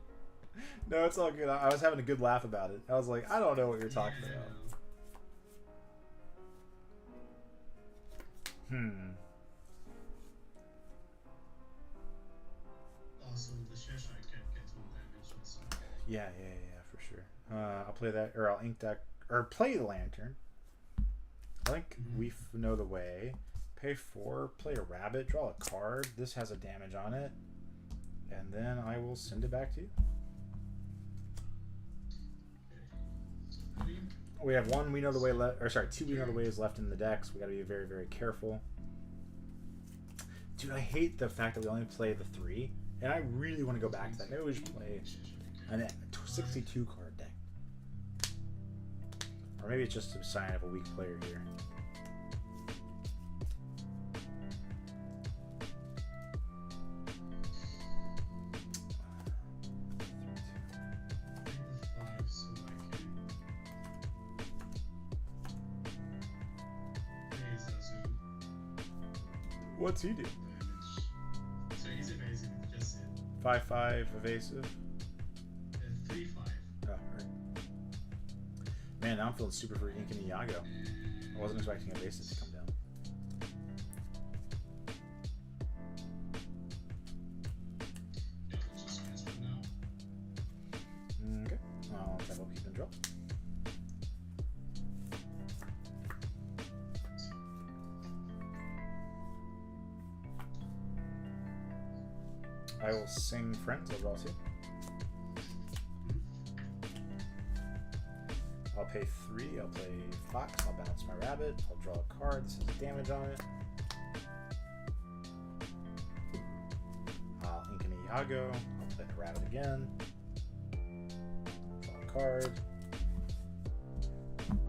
No, it's all good. I was having a good laugh about it. I was like, I don't know what you're talking Yeah, about. Also, the Cheshire Cat gets 1 damage also. Yeah, for sure. I'll play that, or I'll ink that, or play the lantern. I think we know the way. Pay 4, play a rabbit, draw a card. This has a damage on it, and then I will send it back to you. Okay. We have 1 we know the way left, or sorry, 2 we know the way is left in the decks. We got to be very, very careful. Dude, I hate the fact that we only play the 3, and I really want to go back to that. Maybe we should play a 62 card deck, or maybe it's just a sign of a weak player here. What's he do? So he's evasive, just it. 5/5 evasive. 3/5. Oh, right. Man, now I'm feeling super for Ink and Iago. I wasn't expecting evasive to come down. Yeah, we'll just transfer now. Okay. I'll double keep and draw. I will sing Friends. I'll draw 2. I'll pay 3. I'll play Fox. I'll bounce my rabbit. I'll draw a card. This has damage on it. I'll ink an Iago. I'll play the rabbit again. Draw a card. And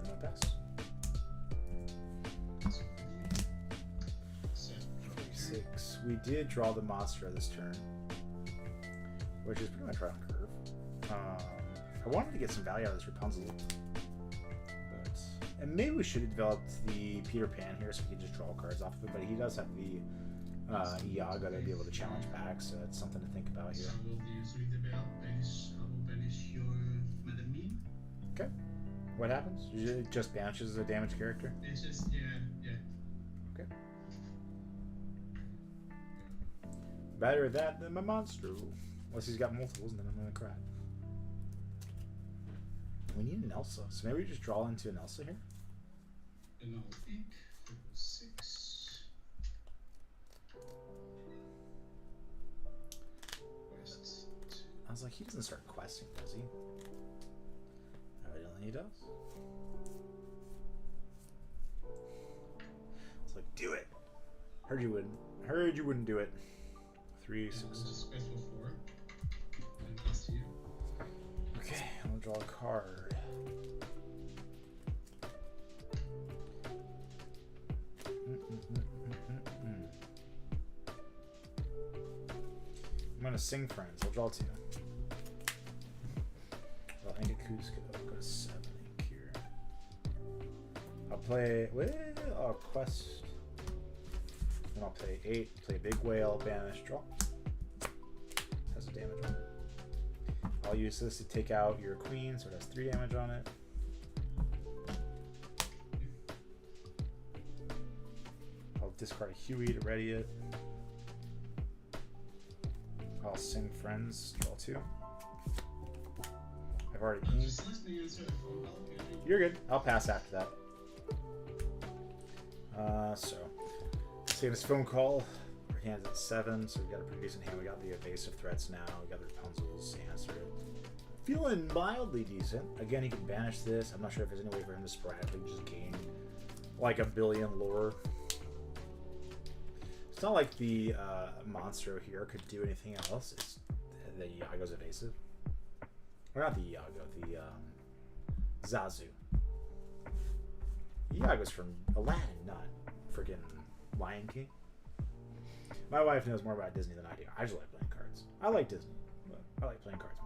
then I pass. Set. 46. 6. We did draw the monster this turn, which is pretty much right on curve. I wanted to get some value out of this Rapunzel, and maybe we should have developed the Peter Pan here so we can just draw cards off of it. But he does have the Iago to be able to challenge back, so it's something to think about here. So I will use ring the bell. I will banish your Madam Mim. Okay. What happens? It just banishes a damaged character? It's just, yeah. Okay. Better that than my monster. Unless he's got multiples, and then I'm gonna cry. We need an Elsa, so maybe we just draw into an Elsa here? And I'll peek for 6. Quest 2. I was like, he doesn't start questing, does he? Evidently he does. It's like, do it! Heard you wouldn't. Heard you wouldn't do it. 3, And 6. I'll just quest for 4. And pass to you. Okay, I'm gonna draw a card. I'm gonna sing Friends. I'll draw 2. Well, I think a Cusco. I'll go to 7 ink here. I'll play. Well, I'll quest. Then I'll play 8. Play Big Whale. Banish. Draw. Has a damage on it. I'll use this to take out your queen, so it has 3 damage on it. I'll discard a Huey to ready it. I'll sing Friends, draw 2. I've already inked. Just let me answer a phone call. You're good. I'll pass after that. So, take this phone call. Our hand's at 7, so we got a pretty decent hand. We got the evasive threats now. We got the Rapunzel's answer. Feeling mildly decent. Again, he can banish this. I'm not sure if there's any way for him to sporadically just gain like a billion lore. It's not like the monster here could do anything else. It's the Iago's evasive. Or not the Iago, the Zazu. Iago's from Aladdin, not freaking Lion King. My wife knows more about Disney than I do. I just like playing cards. I like Disney, but I like playing cards more.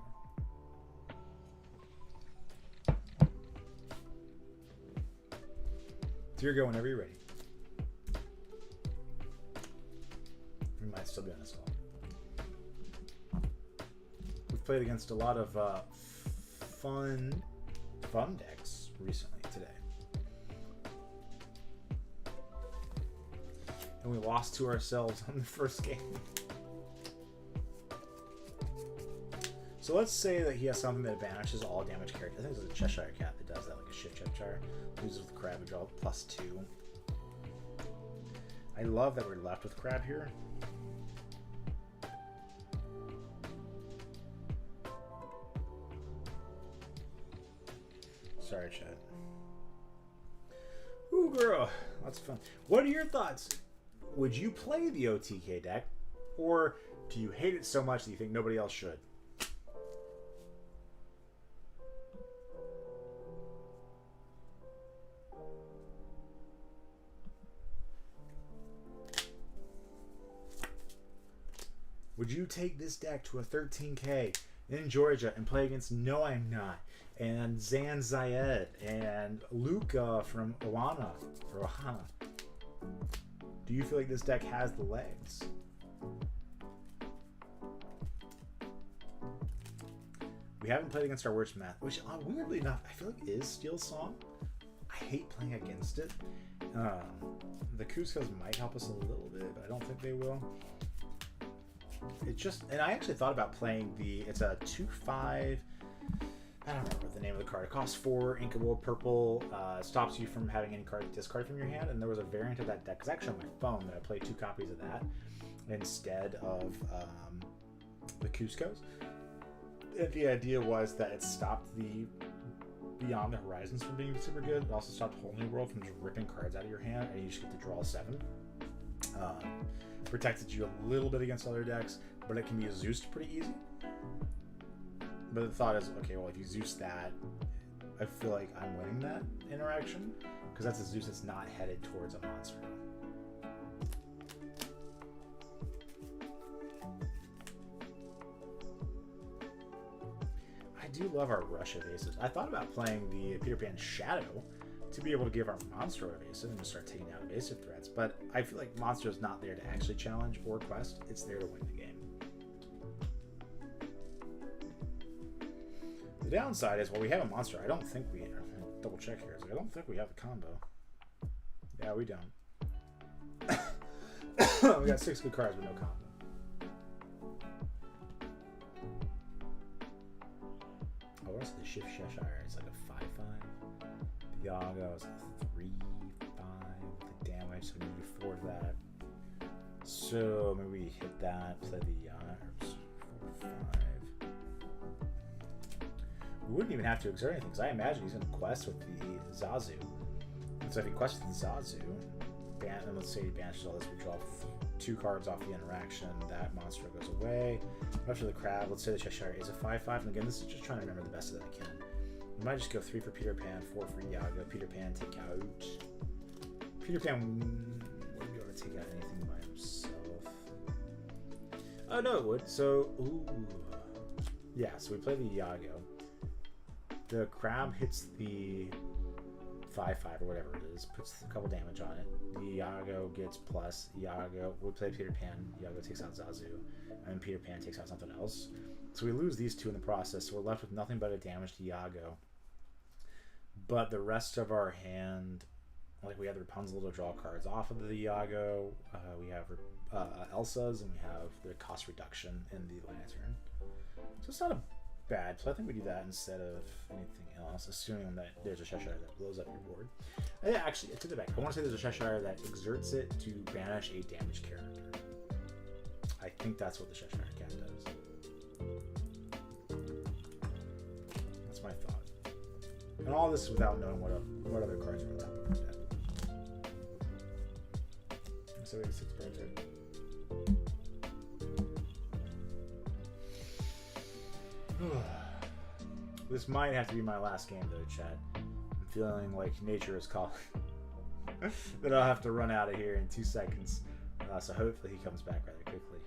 So you're going whenever you're ready. We might still be on this call. We've played against a lot of fun decks recently today. And we lost to ourselves on the first game. So let's say that he has something that banishes all damage characters. I think there's a Cheshire Cat that does that, like a Shift Cheshire. Uses with Crab, we draw +2. I love that we're left with Crab here. Sorry, Chad. Ooh, girl. Lots of fun. What are your thoughts? Would you play the OTK deck? Or do you hate it so much that you think nobody else should? Would you take this deck to a 13K in Georgia and play against No I'm Not and Zan Zayed and Luca from Ohana? Do you feel like this deck has the legs? We haven't played against our worst math, which weirdly enough, I feel like is Steel Song. I hate playing against it. The Cuscos might help us a little bit, but I don't think they will. It just, and I actually thought about playing it's a 2/5, I don't remember the name of the card. It costs 4, inkable, purple, stops you from having any card discard from your hand, and there was a variant of that deck. It's actually on my phone that I played 2 copies of that instead of the Cuscos. And the idea was that it stopped the Beyond the Horizons from being super good. It also stopped Whole New World from just ripping cards out of your hand, and you just get to draw 7. Protected you a little bit against other decks, but it can be Zeused pretty easy. But the thought is, okay, well, if you Zeus that, I feel like I'm winning that interaction, because that's a Zeus that's not headed towards a monster. do love our rush evasives. I thought about playing the Peter Pan Shadow to be able to give our monster evasive and just start taking out evasive threats, but I feel like monster is not there to actually challenge or quest. It's there to win the game. The downside is, well, we have a monster. I don't think we... double check here. I don't think we have a combo. Yeah, we don't. We got 6 good cards, but no combo. Oh, what's the Shift Cheshire? It's like a 5/5. The Yago is a 3/5. The damage, so we need 4 to that. So maybe we hit that, play the Yagos. 4/5. We wouldn't even have to exert anything, because I imagine he's going to quest with the Zazu. And so if he quests with the Zazu, and let's say he banishes all this, we draw 2 cards off the interaction, that monster goes away. After the crab, let's say the Cheshire is a 5/5, and again, this is just trying to remember the best that I can. We might just go 3 for Peter Pan, 4 for Yago. Peter Pan, take out. Peter Pan wouldn't be able to take out anything by himself. Oh, no, it would. So, ooh. Yeah, so we play the Yago. The crab hits the 5/5 or whatever it is, puts a couple damage on it. The Yago gets plus. Yago, we play Peter Pan. Yago takes out Zazu, and Peter Pan takes out something else. So we lose these 2 in the process, so we're left with nothing but a damage to Yago. But the rest of our hand, like we have the Rapunzel to draw cards off of the Yago, we have Elsa's, and we have the cost reduction in the Lantern. So it's not a bad play. I think we do that instead of anything else, assuming that there's a Cheshire that blows up your board. Yeah, actually, I took it back. I want to say there's a Cheshire that exerts it to banish a damaged character. I think that's what the Cheshire Cat does. That's my thought. And all this without knowing what other cards are on top of our deck. So we have 6 cards here. This might have to be my last game though, chat. I'm feeling like nature is calling. That I'll have to run out of here in 2 seconds. So hopefully he comes back rather quickly.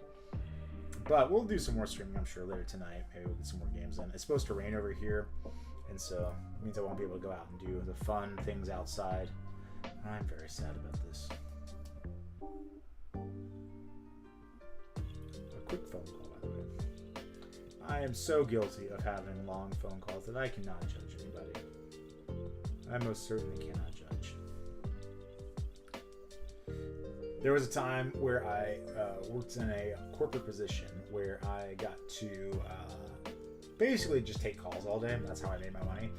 But we'll do some more streaming, I'm sure, later tonight. Maybe we'll get some more games in. It's supposed to rain over here, and so it means I won't be able to go out and do the fun things outside. I'm very sad about this. A quick phone call, by the way. I am so guilty of having long phone calls that I cannot judge anybody. I most certainly cannot judge. There was a time where I worked in a corporate position where I got to basically just take calls all day, and that's how I made my money.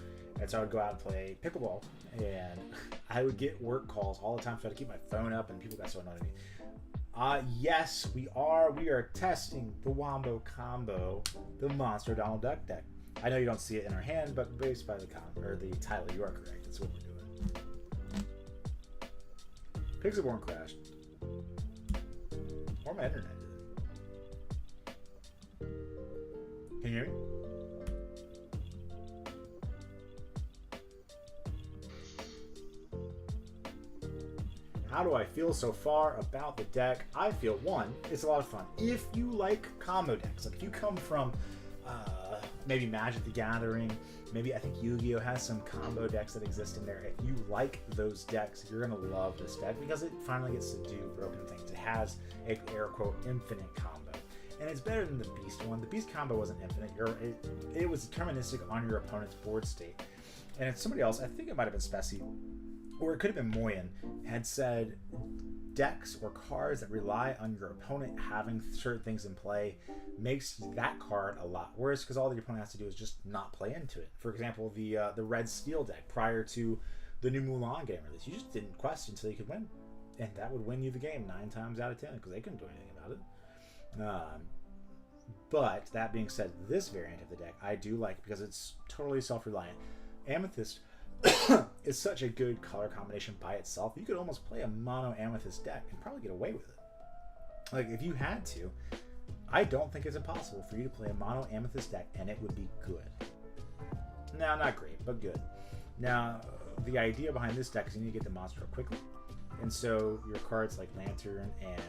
And so I would go out and play pickleball, and I would get work calls all the time, so I had to keep my phone up, and people got so annoyed at me. Yes, we are testing the Wombo Combo, the Monster Donald Duck deck. I know you don't see it in our hand, but based by the title, you are correct. That's what we're doing. Pixelborn crashed. Or my internet did it. Can you hear me? How do I feel so far about the deck? I feel, one, it's a lot of fun. If you like combo decks, like if you come from maybe Magic the Gathering, maybe I think Yu-Gi-Oh! Has some combo decks that exist in there. If you like those decks, you're going to love this deck because it finally gets to do broken things. It has a air quote infinite combo. And it's better than the Beast one. The Beast combo wasn't infinite. It was deterministic on your opponent's board state. And if somebody else, I think it might have been Spessy, or it could have been Moyen, had said decks or cards that rely on your opponent having certain things in play makes that card a lot worse because all the opponent has to do is just not play into it. For example, the Red Steel deck prior to the new Mulan game release, you just didn't quest until you could win, and that would win you the game 9 times out of 10 because they couldn't do anything about it. But that being said, this variant of the deck I do like because it's totally self-reliant. Amethyst is such a good color combination by itself. You could almost play a mono Amethyst deck and probably get away with it. Like, if you had to, I don't think it's impossible for you to play a mono Amethyst deck and it would be good. Now, not great, but good. Now, the idea behind this deck is you need to get the monster up quickly. And so your cards like Lantern and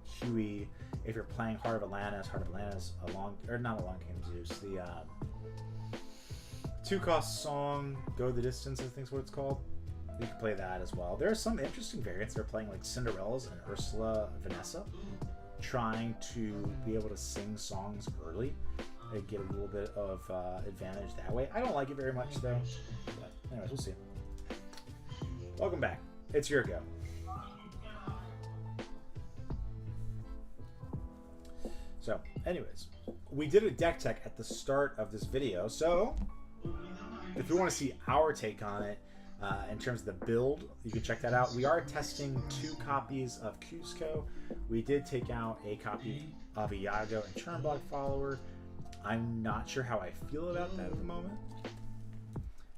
Huey, if you're playing Heart of Atlantis, not Along Came Zeus, the 2-cost song, Go the Distance, I think is what it's called. You can play that as well. There are some interesting variants. They're playing like Cinderella's and Ursula Vanessa, trying to be able to sing songs early and get a little bit of advantage that way. I don't like it very much though, but anyways, we'll see. Welcome back. It's your go. So, anyways, we did a deck tech at the start of this video, so if you want to see our take on it in terms of the build, you can check that out. We are testing 2 copies of Cusco. We did take out a copy of Iago and Churnbog Follower. I'm not sure how I feel about that at the moment.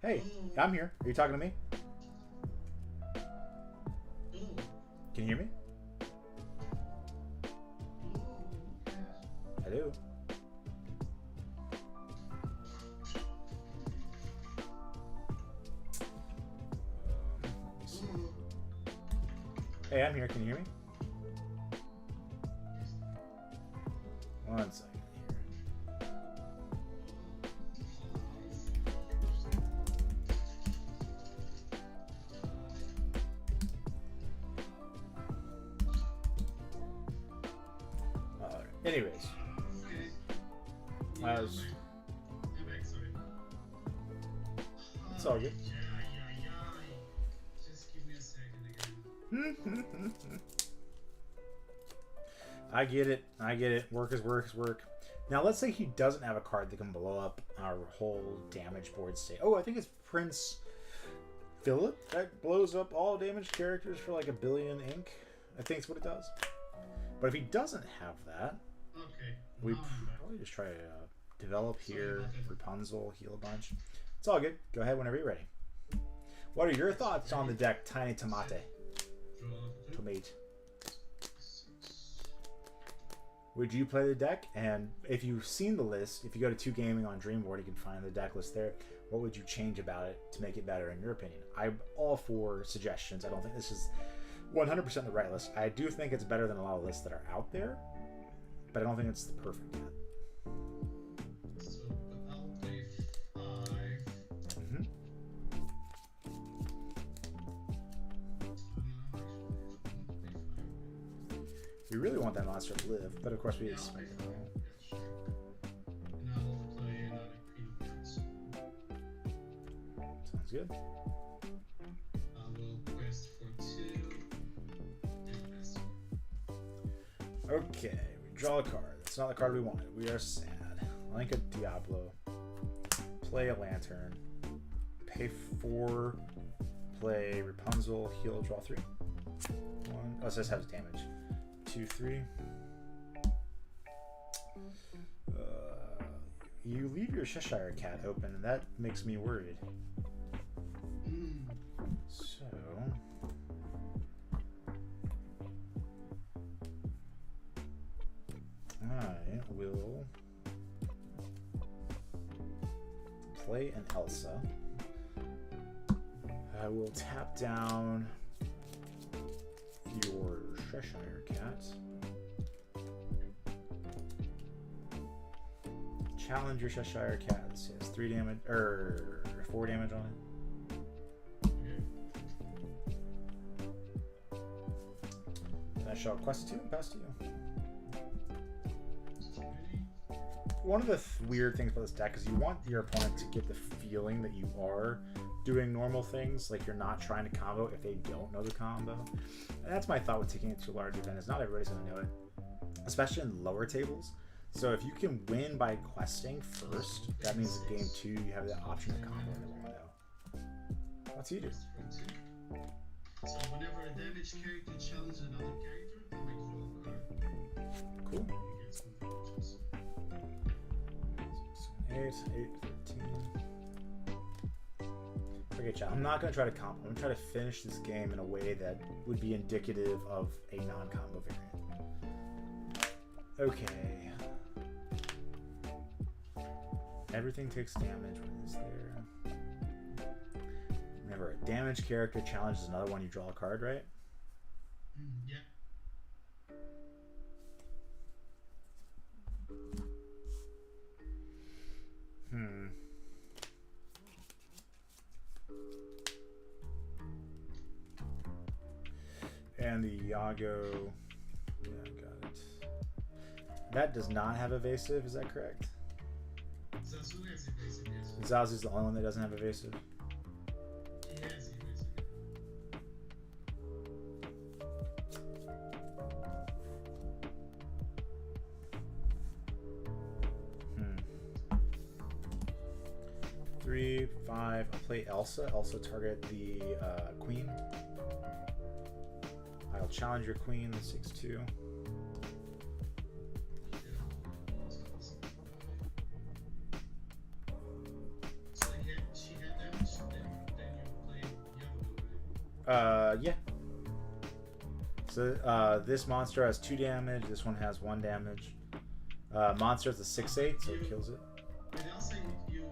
Hey, I'm here. Are you talking to me? Can you hear me? I do. Hey, I'm here. Can you hear me? One second here. Alright. Anyways. It's all good. Just give me a second again. I get it. I get it. Work is work is work. Now, let's say he doesn't have a card that can blow up our whole damage board state. Oh, I think it's Prince Philip that blows up all damaged characters for like 1 billion ink. I think it's what it does. But if he doesn't have that, Okay. we now I'm back. probably just try to develop here, Rapunzel, heal a bunch. It's all good. Go ahead whenever you're ready. What are your thoughts on the deck, Tiny Tomate? Draw Tomate. Would you play the deck? And if you've seen the list, if you go to 2 Gaming on Dreamboard, you can find the deck list there. What would you change about it to make it better in your opinion? I'm all for suggestions. I don't think this is 100% the right list. I do think it's better than a lot of lists that are out there, but I don't think it's the perfect yet. So I'll play 5. Mm-hmm. We really want that monster to live, but of course we expect it. Yeah, sure. And I'll play another Queen Prince. Sounds good. I will quest for 2. And pass. Okay, we draw a card. That's not the card we wanted. We are sad. Like a Diablo. Play a Lantern. Pay 4. Play Rapunzel. Heal. Draw 3. 1. Oh, so this has damage. 2, 3. You leave your Cheshire Cat open, and that makes me worried. So I will play an Elsa. I will tap down your Cheshire Cat. Challenge your Cheshire Cat. Let's see, it has 3 damage, or 4 damage on it. I shall quest it to and pass to you. One of the weird things about this deck is you want your opponent to get the feeling that you are doing normal things, like you're not trying to combo if they don't know the combo. And that's my thought with taking it to a large event, is not everybody's going to know it, especially in lower tables. So if you can win by questing first, that means in game 2 you have the option to combo and they won't know. What's he do? Quest for 2. So whenever a damaged character challenges another character, I may draw a card. Cool. You get some damages. 8, 13. Okay, chat. I'm not going to try to combo. I'm going to try to finish this game in a way that would be indicative of a non-combo variant. Okay. Everything takes damage when it's there. Remember, a damaged character challenges another one, you draw a card, right? Yeah. Hmm. Iago. Yeah, got it. That does not have evasive, is that correct? Zazu has evasive, yes. Zazu's the only one that doesn't have evasive. He has evasive. Hmm. 3, 5. I'll play Elsa. Elsa target the queen. I'll challenge your queen, 6-2. Yeah. So this monster has 2 damage. This one has 1 damage. Monster has a 6/8, so it kills it. But also you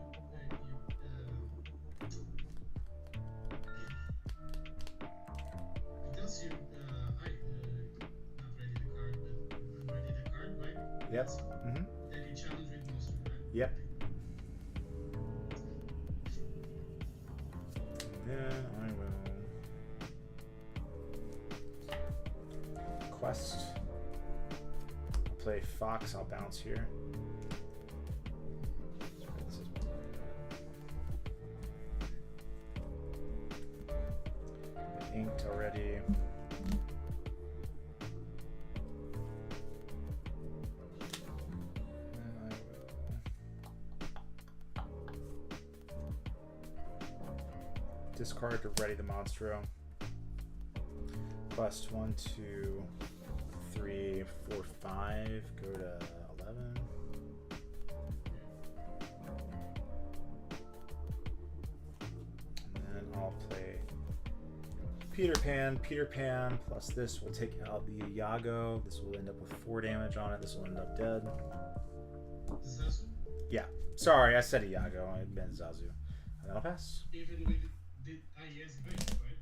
because you not ready the card, but unready the card, right? Yep. Then you challenge with monster, right? Yep. Then I will quest. I'll play Fox. I'll bounce here. Inked already. Discard to ready the Monstro. Quest 1, 2, 3, 4, 5. Go to 11. And then I'll play Peter Pan. Peter Pan plus this will take out the Iago. This will end up with 4 damage on it. This will end up dead. Zazu? Yeah. Sorry, I said Iago. I meant Zazu. And that'll pass. Even with yes, evasive, right?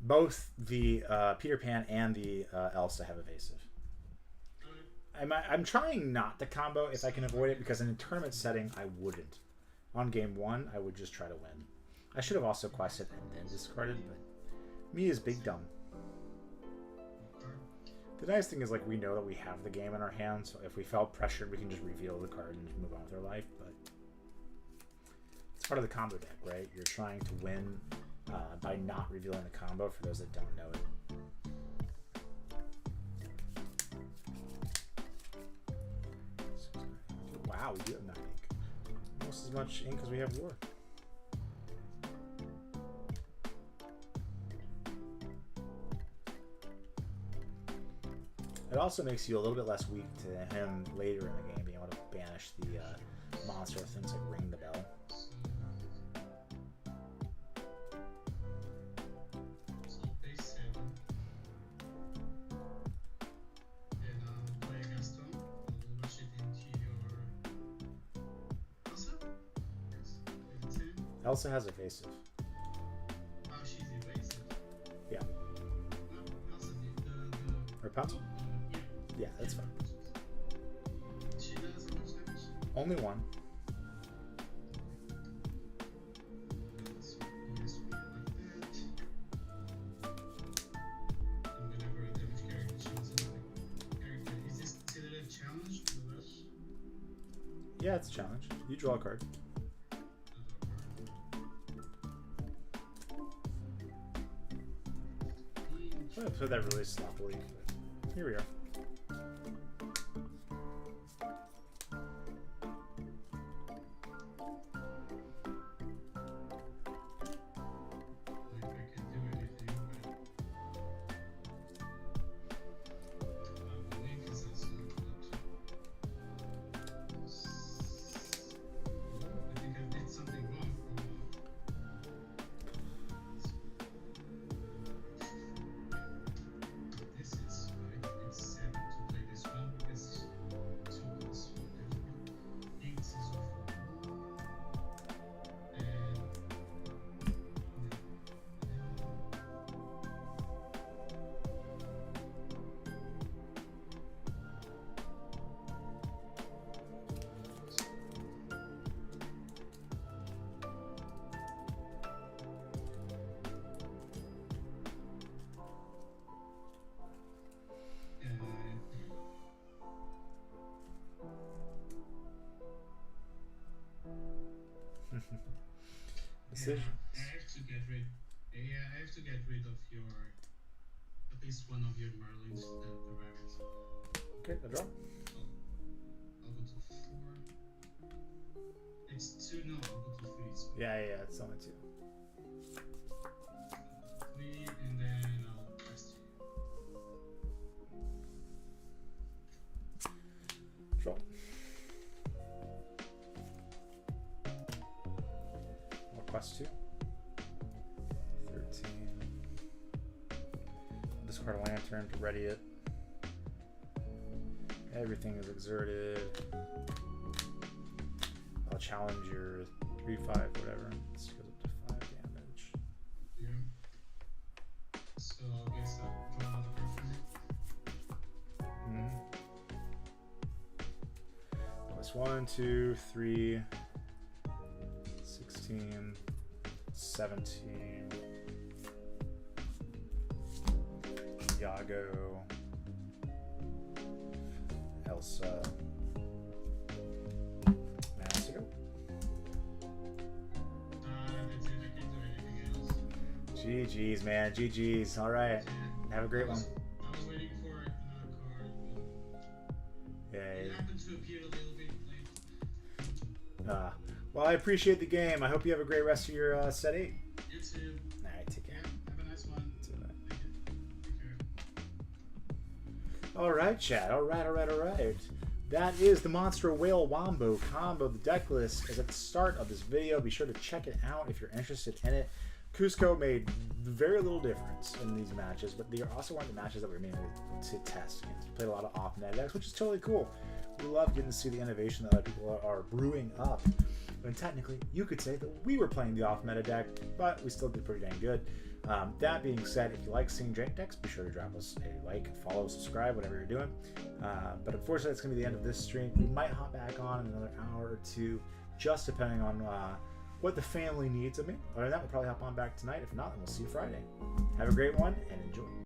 Both the Peter Pan and the Elsa have evasive. I'm trying not to combo if I can avoid it, because in a tournament setting I wouldn't. On game 1 I would just try to win. I should have also quested and then discarded, but me is big dumb. The nice thing is, like, we know that we have the game in our hands, so if we felt pressured we can just reveal the card and just move on with our life. But it's part of the combo deck, right? You're trying to win by not revealing the combo, for those that don't know it. Wow, we do have 9 ink. Almost as much ink as we have lore. It also makes you a little bit less weak to him later in the game, being able to banish the monster with things like Ring the Bell. So base 7. And play Gaston. I'll rush it into your Elsa? Yes. With 10. Elsa has evasive. Oh, she's evasive. Yeah. No, Elsa, Rapunzel? Yeah, that's fine. She does how much damage? Only 1. Yes, we like that. I'm gonna for a damage character. She was another character. Is this considered a challenge to rush? Yeah, it's a challenge. You draw a card. I put that really sloppily, but here we are. This is right. It's decisions. I have to get rid. Yeah, I have to get rid of your at least one of your Merlins, the rabbits. Okay, I draw. I'll go to 4. It's 2. No, I'll go to 3. So Yeah, it's only 2. 3, and then I'll press you. Draw. I'll quest 2. 13. I'll discard a lantern to ready it. Everything is exerted. I'll challenge your 3/5, whatever. This goes up to 5 damage. Yeah. So I guess I'll draw another card from you. Plus 1, 2, 3, 16, 17. Yago. Elsa. Massico. That's it. I can't do anything else. GG's, man. GG's. All right. Have a great one. I was waiting for another card, but it happened to appear a little bit late. Well, I appreciate the game. I hope you have a great rest of your set 8. You too. All right, take care. Yeah, have a nice one. Take care. All right, chat. All right. That is the Monster Whale Wombo Combo. The deck list is at the start of this video. Be sure to check it out if you're interested in it. Cusco made very little difference in these matches, but they are also one of the matches that we were mainly to test. We played a lot of off-net decks, which is totally cool. We love getting to see the innovation that other people are brewing up. And technically, you could say that we were playing the off-meta deck, but we still did pretty dang good. That being said, if you like seeing jank decks, be sure to drop us a like, follow, subscribe, whatever you're doing. But unfortunately, it's going to be the end of this stream. We might hop back on in another hour or two, just depending on what the family needs of me. Other than that, we'll probably hop on back tonight. If not, then we'll see you Friday. Have a great one and enjoy.